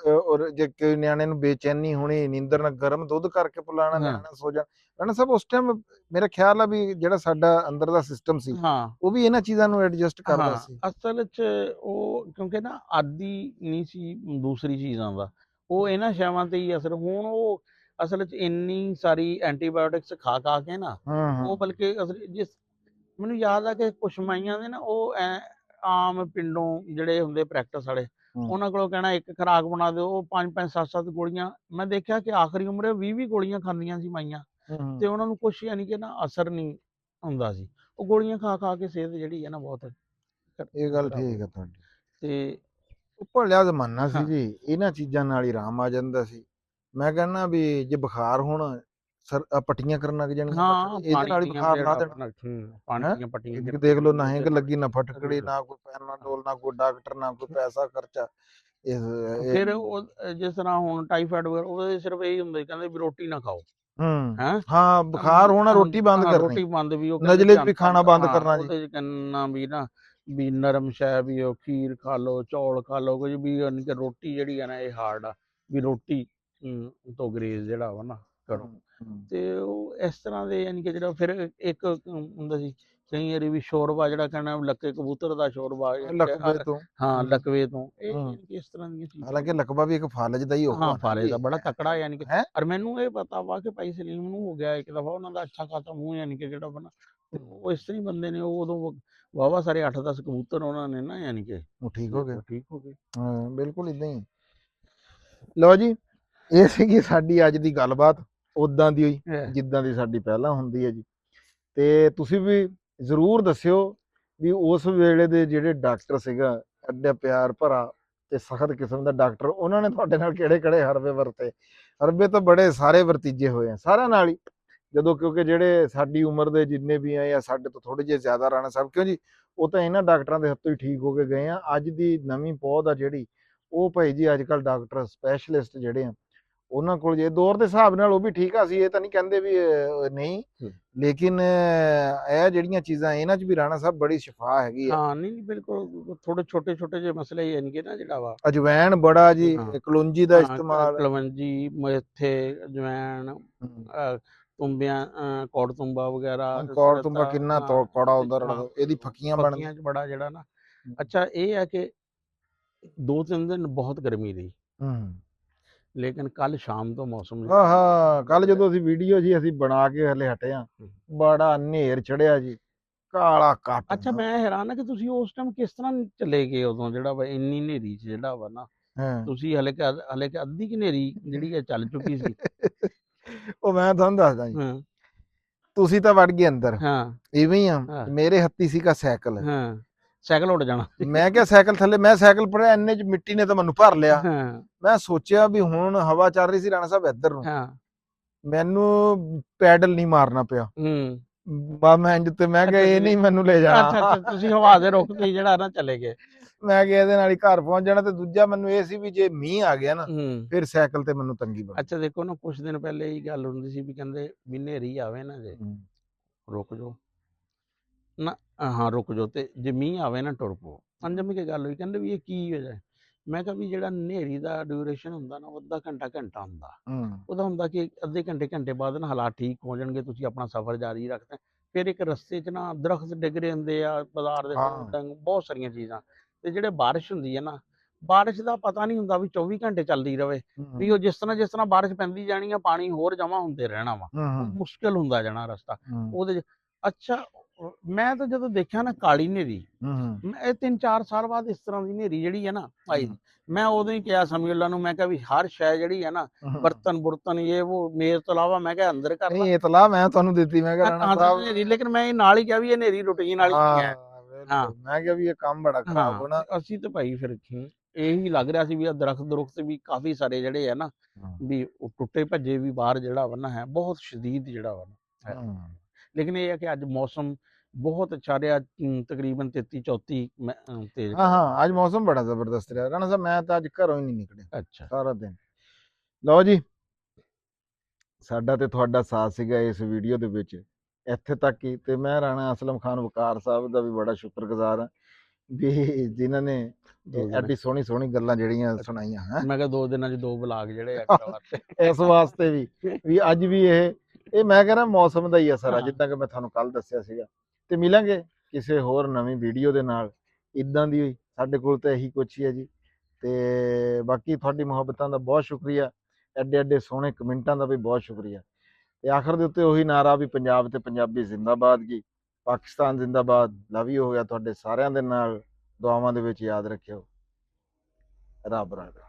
ਜੇ ਕੋਈ ਨਿਆਣੇ ਨੂੰ ਬੇਚੈਨੀ ਹੋਣੀ, ਨੀਂਦਰ ਨਾਲ ਗਰਮ ਦੁੱਧ ਕਰਕੇ ਪਿਲਾਣਾ, ਨਿਆਣਾ ਸੋ ਜਾ। ਰਾਣਾ ਸਾਹਿਬ ਉਸ ਟਾਈਮ ਮੇਰਾ ਖਿਆਲ ਆ ਵੀ ਜਿਹੜਾ ਸਾਡਾ ਅੰਦਰ ਦਾ ਸਿਸਟਮ ਸੀ ਉਹ ਵੀ ਇਹਨਾਂ ਚੀਜ਼ਾਂ ਨੂੰ ਐਡਜਸਟ ਕਰਦਾ ਸੀ। ਅਸਲ 'ਚ ਉਹ ਕਿਉਂਕਿ ਨਾ ਆਦੀ ਨਹੀਂ ਸੀ ਦੂਸਰੀ ਚੀਜ਼ਾਂ ਦਾ, ਉਹ ਇਹਨਾਂ ਸ਼ੈਵਾਂ ਤੇ ਹੀ ਅਸਰ। ਹੁਣ ਉਹ ਅਸਲ 'ਚ ਇੰਨੀ ਸਾਰੀ ਐਂਟੀਬਾਇਓਟਿਕਸ ਖਾ ਕੇ ਨਾ, ਉਹ ਬਲਕਿ ਅਸਲ ਜਿਸ ਮੈਨੂੰ ਯਾਦ ਆ ਕਿ ਕੁਛ ਮਾਈਆਂ ਦੇ ਨਾ ਉਹ ਆਮ ਪਿੰਡੋਂ ਜਿਹੜੇ ਹੁੰਦੇ ਪ੍ਰੈਕਟਿਸ ਵਾਲੇ, ਉਹਨਾਂ ਕੋਲੋਂ ਕਹਿਣਾ ਇੱਕ ਖੁਰਾਕ ਬਣਾ ਦਿਓ, ਉਹ 5-5 7-7 ਗੋਲੀਆਂ। ਮੈਂ ਦੇਖਿਆ ਕਿ ਆਖਰੀ ਉਮਰੇ 20 ਗੋਲੀਆਂ ਖਾਂਦੀਆਂ ਸੀ ਮਾਈਆਂ, ਤੇ ਉਹਨਾਂ ਨੂੰ ਕੁਛ ਯਾਨੀ ਕਿ ਨਾ ਅਸਰ ਨਹੀਂ ਹੁੰਦਾ ਸੀ। ਉਹ ਗੋਲੀਆਂ ਖਾ ਕੇ ਸਿਹਤ ਜਿਹੜੀ ਹੈ ਨਾ ਬਹੁਤ, ਇਹ ਗੱਲ ਠੀਕ ਹੈ ਤੁਹਾਡੀ। ਤੇ ਭਲਿਆ ਜ਼ਮਾਨਾ ਸੀ ਜੀ, ਇਹਨਾਂ ਚੀਜ਼ਾਂ ਨਾਲ ਹੀ ਆਰਾਮ ਆ ਜਾਂਦਾ ਸੀ। ਮੈਂ ਕਹਿੰਦਾ ਵੀ ਜੇ ਬੁਖਾਰ ਹੁਣ ਪੱਟੀਆਂ ਕਰਨ ਲੱਗ ਜਾਣਗੀਆਂ, ਇਹਦੇ ਨਾਲ ਹੀ ਬੁਖਾਰ ਲਾ ਦੇਣਾ। ਦੇਖ ਲਓ, ਨਾ ਹਿੰਗ ਲੱਗੀ, ਨਾ ਫਟਕੜੀ, ਨਾ ਕੋਈ ਪੈਰਾਡੋਲ, ਨਾ ਕੋਈ ਡਾਕਟਰ, ਨਾ ਕੋਈ ਪੈਸਾ ਖਰਚਾ। ਫਿਰ ਉਹ ਜਿਸ ਤਰ੍ਹਾਂ ਹੁਣ ਟਾਈਫਾਇਡ ਵਗੈਰਾ, ਉਹਦੇ ਸਿਰਫ ਇਹੀ ਹੁੰਦਾ, ਕਹਿੰਦੇ ਵੀ ਰੋਟੀ ਨਾ ਖਾਓ। ਹਾਂ ਬੁਖਾਰ ਹੋਣਾ, ਰੋਟੀ ਬੰਦ ਕਰਨੀ, ਰੋਟੀ ਬੰਦ, ਵੀ ਉਹ ਨਜ਼ਲੇ ਚ ਵੀ ਖਾਣਾ ਬੰਦ ਕਰਨਾ ਜੀ। ਉਹਦੇ ਚ ਕਹਿੰਨਾ ਵੀ ਨਾ ਵੀ ਨਰਮ ਸ਼ੈ ਵੀ ਉਹ ਖੀਰ ਖਾ ਲਓ, ਚੌਲ ਖਾ ਲਓ, ਕੁਝ ਵੀ ਯਾਨੀ ਕਿ ਰੋਟੀ ਜਿਹੜੀ ਆ ਨਾ ਇਹ ਹਾਰਡ ਆ, ਵੀ ਰੋਟੀ ਤੋਂ ਗਰੇਜ਼ ਜਿਹੜਾ ਵਾ ਨਾ ਕਰੋ। ਤੇ ਉਹ ਇਸ ਤਰ੍ਹਾਂ ਦੇ ਯਾਨੀ ਕਿ ਜਿਹੜਾ ਫਿਰ ਇੱਕ ਹੁੰਦਾ ਸੀ ਕਈ ਵਾਰੀ ਵੀ ਸ਼ੋਰਬਾ, ਜਿਹੜਾ ਕਹਿਣਾ ਲੱਕੇ ਕਬੂਤਰ ਦਾ ਸ਼ੋਰਬਾ, ਲਕਵੇ ਤੋਂ, ਹਾਂ ਲਕਵੇ ਤੋਂ, ਇਹ ਇਸ ਤਰ੍ਹਾਂ ਦੀਆਂ ਚੀਜ਼ਾਂ। ਹਾਲਾਂਕਿ ਲਕਵਾ ਵੀ ਇੱਕ ਫਾਲਜ ਦਾ ਹੀ ਹਾਂ, ਫਾਲਜ ਦਾ ਬੜਾ ਤਕੜਾ ਯਾਨੀ ਕਿ। ਔਰ ਮੈਨੂੰ ਇਹ ਪਤਾ ਵਾ ਕਿ ਭਾਈ ਸਲੀਮ ਨੂੰ ਹੋ ਗਿਆ ਇੱਕ ਦਫਾ, ਉਹਨਾਂ ਦਾ ਅੱਛਾ ਖਾਸਾ ਮੂੰਹ ਯਾਨੀ ਕਿ ਜਿਹੜਾ ਬਣਾ, ਉਹ ਇਸ ਤਰ੍ਹਾਂ ਹੀ ਬੰਦੇ ਨੇ, ਉਹ ਉਦੋਂ ਵਾਹਵਾ ਸਾਰੇ 8-10 ਕਬੂਤਰ ਉਹਨਾਂ ਨੇ ਨਾ ਯਾਨੀ ਕਿ ਉਹ ਠੀਕ ਹੋ ਗਏ। ਠੀਕ ਹੋ ਗਏ, ਹਾਂ ਬਿਲਕੁਲ ਇਦਾਂ ਹੀ। ਲਓ ਜੀ, ਇਹ ਸੀਗੀ ਸਾਡੀ ਅੱਜ ਦੀ ਗੱਲਬਾਤ, ਉਦਾਂ ਦੀ ਹੋਈ ਜਿੱਦਾਂ ਦੀ ਸਾਡੀ ਪਹਿਲਾਂ ਹੁੰਦੀ ਹੈ ਜੀ। ਤੇ ਤੁਸੀਂ ਵੀ ਜ਼ਰੂਰ ਦੱਸਿਓ ਵੀ ਉਸ ਵੇਲੇ ਦੇ ਜਿਹੜੇ ਡਾਕਟਰ ਸੀਗਾ, ਐਡਾ ਪਿਆਰ ਭਰਾ ਤੇ ਸਖਤ ਕਿਸਮ ਦਾ ਡਾਕਟਰ, ਉਹਨਾਂ ਨੇ ਤੁਹਾਡੇ ਨਾਲ ਕਿਹੜੇ ਹਰਬੇ ਵਰਤੇ? ਹਰਬੇ ਤਾਂ ਬੜੇ ਸਾਰੇ ਵਰਤੀਜੇ ਹੋਏ ਆ ਸਾਰਿਆਂ ਨਾਲ ਹੀ, ਜਦੋਂ ਕਿਉਂਕਿ ਜਿਹੜੇ ਸਾਡੀ ਉਮਰ ਦੇ ਜਿੰਨੇ ਵੀ ਆ ਜਾਂ ਸਾਡੇ ਤੋਂ ਥੋੜੇ ਜਿਹੇ ਜ਼ਿਆਦਾ ਰਾਣਾ ਸਾਹਿਬ, ਕਿਉਂ ਜੀ ਉਹ ਤਾਂ ਇਹਨਾਂ ਡਾਕਟਰਾਂ ਦੇ ਹੱਥੋਂ ਹੀ ਠੀਕ ਹੋ ਕੇ ਗਏ ਆ। ਅੱਜ ਦੀ ਨਵੀਂ ਪੌਧ ਆ ਜਿਹੜੀ, ਉਹ ਭਾਈ ਜੀ ਅੱਜ ਕੱਲ੍ਹ ਡਾਕਟਰ ਸਪੈਸ਼ਲਿਸਟ ਜਿਹੜੇ ਆ, ਉਹਨਾਂ ਕੋਲ ਜੇ ਦੌਰ ਦੇ ਹਿਸਾਬ ਨਾਲ ਉਹ ਵੀ ਠੀਕ ਆ, ਅਸੀਂ ਇਹ ਤਾਂ ਨਹੀਂ ਕਹਿੰਦੇ ਵੀ ਨਹੀਂ, ਲੇਕਿਨ ਇਹ ਜਿਹੜੀਆਂ ਚੀਜ਼ਾਂ ਇਹਨਾਂ 'ਚ ਵੀ ਰਾਣਾ ਸਾਹਿਬ ਬੜੀ ਸ਼ਿਫਾ ਹੈਗੀ ਆ। ਹਾਂ ਨਹੀਂ ਬਿਲਕੁਲ, ਥੋੜੇ ਛੋਟੇ ਜਿਹੇ ਮਸਲੇ ਯਾਨੀ ਕਿ ਨਾ ਜਿਹੜਾ ਵਾ, ਅਜਵੈਣ ਬੜਾ ਜੀ, ਕਲੌਂਜੀ ਦਾ ਇਸਤੇਮਾਲ, ਕਲਵੰਜੀ, ਮੇਥੇ, ਅਜਵੈਣ, ਤੁੰਬਿਆਂ, ਕੌੜ ਤੁੰਬਾ ਵਗੈਰਾ, ਕੌੜ ਤੁੰਬਾ ਕਿੰਨਾ ਕੌੜਾ ਹੁੰਦਾ, ਇਹਦੀ ਫੱਕੀਆਂ ਬਣਦੀਆਂ ਚ ਬੜਾ ਜਿਹੜਾ ਨਾ। ਅੱਛਾ ਇਹ ਹੈ ਕਿ 2-3 ਦਿਨ ਬਹੁਤ ਗਰਮੀ ਰਹੀ, ਲੇਕਿਨ ਕੱਲ ਸ਼ਾਮ ਤੋਂ ਮੌਸਮ, ਕੱਲ ਜਦੋਂ ਅਸੀਂ ਵੀਡੀਓ ਜੀ ਅਸੀਂ ਬਣਾ ਕੇ ਹਲੇ ਹਟੇ ਆ, ਬੜਾ ਹਨੇਰ ਚੜਿਆ ਜੀ, ਕਾਲਾ ਕੱਟ। ਅੱਛਾ ਮੈਂ ਹੈਰਾਨ ਆ ਕਿ ਤੁਸੀਂ ਉਸ ਟਾਈਮ ਕਿਸ ਤਰ੍ਹਾਂ ਚਲੇ ਗਏ ਉਦੋਂ, ਜਿਹੜਾ ਵਾ ਇੰਨੀ ਹਨੇਰੀ ਚ ਜਿਹੜਾ ਵਾ ਨਾ, ਤੁਸੀਂ ਹਲੇ ਕਿ ਅੱਧੀ ਕਿ ਹਨੇਰੀ ਜਿਹੜੀ ਹੈ ਚੱਲ ਚੁੱਕੀ ਸੀ। ਉਹ ਮੈਂ ਤੁਹਾਨੂੰ ਦੱਸਦਾ ਜੀ, ਤੁਸੀਂ ਤਾਂ ਵੜ ਗਏ ਅੰਦਰ, ਇਵੇਂ ਹੀ ਆ, ਮੇਰੇ ਹੱਥੀ ਸੀਗਾ ਸਾਈਕਲ, ਸਾਈਕਲ ਉੱਡ ਜਾਣਾ, ਮੈਂ ਕਿਹਾ ਸਾਈਕਲ ਥੱਲੇ, ਮੈਂ ਸਾਈਕਲ ਪੜਿਆ, ਇੰਨੇ ਚ ਮਿੱਟੀ ਨੇ ਤਾਂ ਮੈਨੂੰ ਭਰ ਲਿਆ। ਮੈਂ ਸੋਚਿਆ ਵੀ ਹੁਣ ਹਵਾ ਚੱਲ ਰਹੀ ਸੀ ਰਾਣਾ ਸਾਹਿਬ ਇੱਧਰ ਨੂੰ, ਮੈਨੂੰ ਪੈਡਲ ਨਹੀਂ ਮਾਰਨਾ ਪਿਆ, ਮੈਂ ਇੰਜ ਤੇ ਮੈਂ ਕਿਹਾ ਇਹ ਨਹੀਂ ਮੈਨੂੰ ਲੈ ਜਾਣਾ। ਅੱਛਾ ਤੁਸੀਂ ਹਵਾ ਦੇ ਰੁੱਖ ਤੇ ਜਿਹੜਾ ਨਾ ਚਲੇ ਗਏ, ਮੈਂ ਕਿਹਾ ਇਹਦੇ ਨਾਲ ਹੀ ਘਰ ਪਹੁੰਚ ਜਾਣਾ। ਤੇ ਦੂਜਾ ਮੈਨੂੰ ਇਹ ਸੀ ਵੀ ਜੇ ਮੀਂਹ ਆ ਗਿਆ ਨਾ, ਫਿਰ ਸਾਈਕਲ ਤੇ ਮੈਨੂੰ ਤੰਗੀ ਬਣੀ। ਅੱਛਾ ਦੇਖੋ ਨਾ, ਕੁਛ ਦਿਨ ਪਹਿਲੇ ਇਹ ਗੱਲ ਹੁੰਦੀ ਸੀ ਵੀ ਕਹਿੰਦੇ ਵੀ ਹਨੇਰੀ ਆਵੇ ਨਾ ਜੇ ਰੁਕ ਜਾਓ, ਨਾ ਹਾਂ ਰੁਕ ਜਾਓ, ਤੇ ਜੇ ਮੀਂਹ ਆਵੇ ਨਾ ਟੁਰ ਪਓ। ਅਣਜੰਮੀ ਕੇ ਗੱਲ ਹੋਈ, ਕਹਿੰਦੇ ਵੀ ਇਹ ਕੀ ਵਜ੍ਹਾ ਹੈ? ਮੈਂ ਕਿਹਾ ਵੀ ਜਿਹੜਾ ਹਨੇਰੀ ਦਾ ਡਿਊਰੇਸ਼ਨ ਹੁੰਦਾ ਨਾ, ਉਹ ਅੱਧਾ ਘੰਟਾ ਘੰਟਾ ਹੁੰਦਾ। ਹੂੰ ਉਹਦਾ ਹੁੰਦਾ ਕਿ ਅੱਧੇ ਘੰਟੇ ਬਾਅਦ ਨਾ ਹਾਲਾਤ ਠੀਕ ਹੋ ਜਾਣਗੇ, ਤੁਸੀਂ ਆਪਣਾ ਸਫ਼ਰ ਜਾਰੀ ਰੱਖਦੇ। ਫਿਰ ਇੱਕ ਰਸਤੇ 'ਚ ਨਾ ਦਰਖਤ ਡਿੱਗ ਰਹੇ ਹੁੰਦੇ ਆ, ਬਾਜ਼ਾਰ ਦੇ ਹਾਂ ਡੰਗ ਬਹੁਤ ਸਾਰੀਆਂ ਚੀਜ਼ਾਂ। ਤੇ ਜਿਹੜੇ ਬਾਰਿਸ਼ ਹੁੰਦੀ ਹੈ ਨਾ, ਬਾਰਿਸ਼ ਦਾ ਪਤਾ ਨਹੀਂ ਹੁੰਦਾ ਵੀ 24 ਘੰਟੇ ਚੱਲਦੀ ਰਵੇ, ਹੂੰ ਵੀ ਉਹ ਜਿਸ ਤਰ੍ਹਾਂ ਬਾਰਿਸ਼ ਪੈਂਦੀ ਜਾਣੀ ਆ, ਪਾਣੀ ਹੋਰ ਜਮ੍ਹਾਂ ਹੁੰਦੇ ਰਹਿਣਾ ਵਾ। ਉਹ ਹੂੰ ਮੁਸ਼ਕਿਲ ਹੁੰਦਾ ਜਾਣਾ ਰਸਤਾ ਹੂੰ ਉਹਦੇ 'ਚ। ਅੱਛਾ, ਮੈਂ ਤਾਂ ਜਦੋਂ ਦੇਖਿਆ ਨਾ ਕਾਲੀ ਹਨੇਰੀ, ਹੂੰ ਮੈਂ ਇਹ 3-4 ਸਾਲ ਬਾਅਦ ਇਸ ਤਰ੍ਹਾਂ ਦੀ ਹਨੇਰੀ ਜਿਹੜੀ ਹੈ ਨਾ ਆਈ। ਹੂੰ ਮੈਂ ਉਦੋਂ ਹੀ ਕਿਹਾ ਸਮੀਉੱਲਾ ਨੂੰ, ਮੈਂ ਕਿਹਾ ਵੀ ਹਰ ਸ਼ੈ ਜਿਹੜੀ ਹੈ ਨਾ, ਬਰਤਨ ਇਹ ਉਹ ਮੇਜ਼ ਤੋਂ ਇਲਾਵਾ ਮੈਂ ਕਿਹਾ ਅੰਦਰ ਕਰ ਲਾ। ਨਹੀਂ ਇਤਲਾਹ ਮੈਂ ਤੁਹਾਨੂੰ ਦਿੱਤੀ, ਮੈਂ ਕਿਹਾ ਰਾਣਾ ਹਾਂ ਸਾਹਿਬ। ਹਨੇਰੀ, ਲੇਕਿਨ ਮੈਂ ਇਹ ਨਾਲ ਹੀ ਕਿਹਾ ਵੀ ਇਹ ਹਨੇਰੀ ਰੁਟੀਨ ਵਾਲੀ ਨਹੀਂ ਹੈ। ਹਾਂ ਹਾਂ ਬਿਲਕੁਲ, ਮੈਂ ਕਿਹਾ ਵੀ ਇਹ ਕੰਮ ਬੜਾ ਖਰਾਬ ਹਾਂ, ਹੋਣਾ। ਤੇ ਅਸੀਂ ਤਾਂ ਭਾਈ ਫਿਰ ਇਹੀ ਲੱਗ ਰਿਹਾ ਸੀ ਵੀ ਆ ਦਰਖਤ ਵੀ ਕਾਫੀ ਸਾਰੇ ਜਿਹੜੇ ਆ ਨਾ, ਵੀ ਉਹ ਟੁੱਟੇ ਭੱਜੇ ਵੀ ਬਾਹਰ ਜਿਹੜਾ ਵਾ ਨਾ ਹੈ, ਬਹੁਤ ਸ਼ਦੀਦ ਜਿਹੜਾ ਵਾ ਨਾ ਹੈ। ਲੇਕਿਨ ਇਹ ਹੈ ਕਿ ਅੱਜ ਮੌਸਮ ਬਹੁਤ ਅੱਛਾ ਰਿਹਾ, ਤਕਰੀਬਨ 33-34 ਤੇ ਹਾਂ ਹਾਂ ਅੱਜ ਮੌਸਮ ਬੜਾ ਜ਼ਬਰਦਸਤ ਰਿਹਾ ਰਾਣਾ ਸਾਹਿਬ, ਮੈਂ ਤਾਂ ਅੱਜ ਘਰੋਂ ਹੀ ਨਹੀਂ ਨਿਕਲਿਆ ਅੱਛਾ ਸਾਰਾ ਦਿਨ। ਲਓ ਜੀ, ਸਾਡਾ ਤੇ ਤੁਹਾਡਾ ਸਾਥ ਸੀਗਾ ਇਸ ਵੀਡੀਓ ਦੇ ਵਿੱਚ ਇੱਥੇ ਤੱਕ ਹੀ, ਤੇ ਮੈਂ ਰਾਣਾ ਅਸਲਮ ਖਾਨ ਵਕਾਰ ਸਾਹਿਬ ਦਾ ਵੀ ਬੜਾ ਸ਼ੁਕਰਗੁਜ਼ਾਰ ਹਾਂ ਵੀ ਜਿਨ੍ਹਾਂ ਨੇ ਐਡੀ ਸੋਹਣੀ ਸੋਹਣੀ ਗੱਲਾਂ ਜਿਹੜੀਆਂ ਸੁਣਾਈਆਂ ਹੈ। ਮੈਂ ਕਿਹਾ 2 ਦਿਨਾਂ 'ਚ 2 ਵਲਾਗ ਜਿਹੜੇ ਆ ਕਰਵਾਤੇ ਇਸ ਵਾਸਤੇ ਵੀ ਅੱਜ ਵੀ ਇਹ ਮੈਂ ਕਹਿੰਦਾ ਮੌਸਮ ਦਾ ਹੀ ਅਸਰ ਆ, ਜਿੱਦਾਂ ਕਿ ਮੈਂ ਤੁਹਾਨੂੰ ਕੱਲ ਦੱਸਿਆ ਸੀਗਾ। ਤੇ ਮਿਲਾਂਗੇ ਕਿਸੇ ਹੋਰ ਨਵੀਂ ਵੀਡੀਓ ਦੇ ਨਾਲ ਇਦਾਂ ਦੀ ਹੋਈ। ਸਾਡੇ ਕੋਲ ਤਾਂ ਇਹੀ ਕੁਛ ਹੀ ਹੈ ਜੀ। ਤੇ ਬਾਕੀ ਤੁਹਾਡੀ ਮੁਹੱਬਤਾਂ ਦਾ ਬਹੁਤ ਸ਼ੁਕਰੀਆ, ਐਡੇ ਐਡੇ ਸੋਹਣੇ ਕਮੈਂਟਾਂ ਦਾ ਵੀ ਬਹੁਤ ਸ਼ੁਕਰੀਆ। ਤੇ ਆਖਰ ਦੇ ਉੱਤੇ ਉਹੀ ਨਾਰਾ ਵੀ ਪੰਜਾਬ ਤੇ ਪੰਜਾਬੀ ਜ਼ਿੰਦਾਬਾਦ ਜੀ, ਪਾਕਿਸਤਾਨ ਜ਼ਿੰਦਾਬਾਦ। ਲਵ ਯੂ ਹੋ ਗਿਆ ਤੁਹਾਡੇ ਸਾਰਿਆਂ ਦੇ ਨਾਲ, ਦੁਆਵਾਂ ਦੇ ਵਿੱਚ ਯਾਦ ਰੱਖਿਓ। ਰੱਬ ਰਾਖਾ।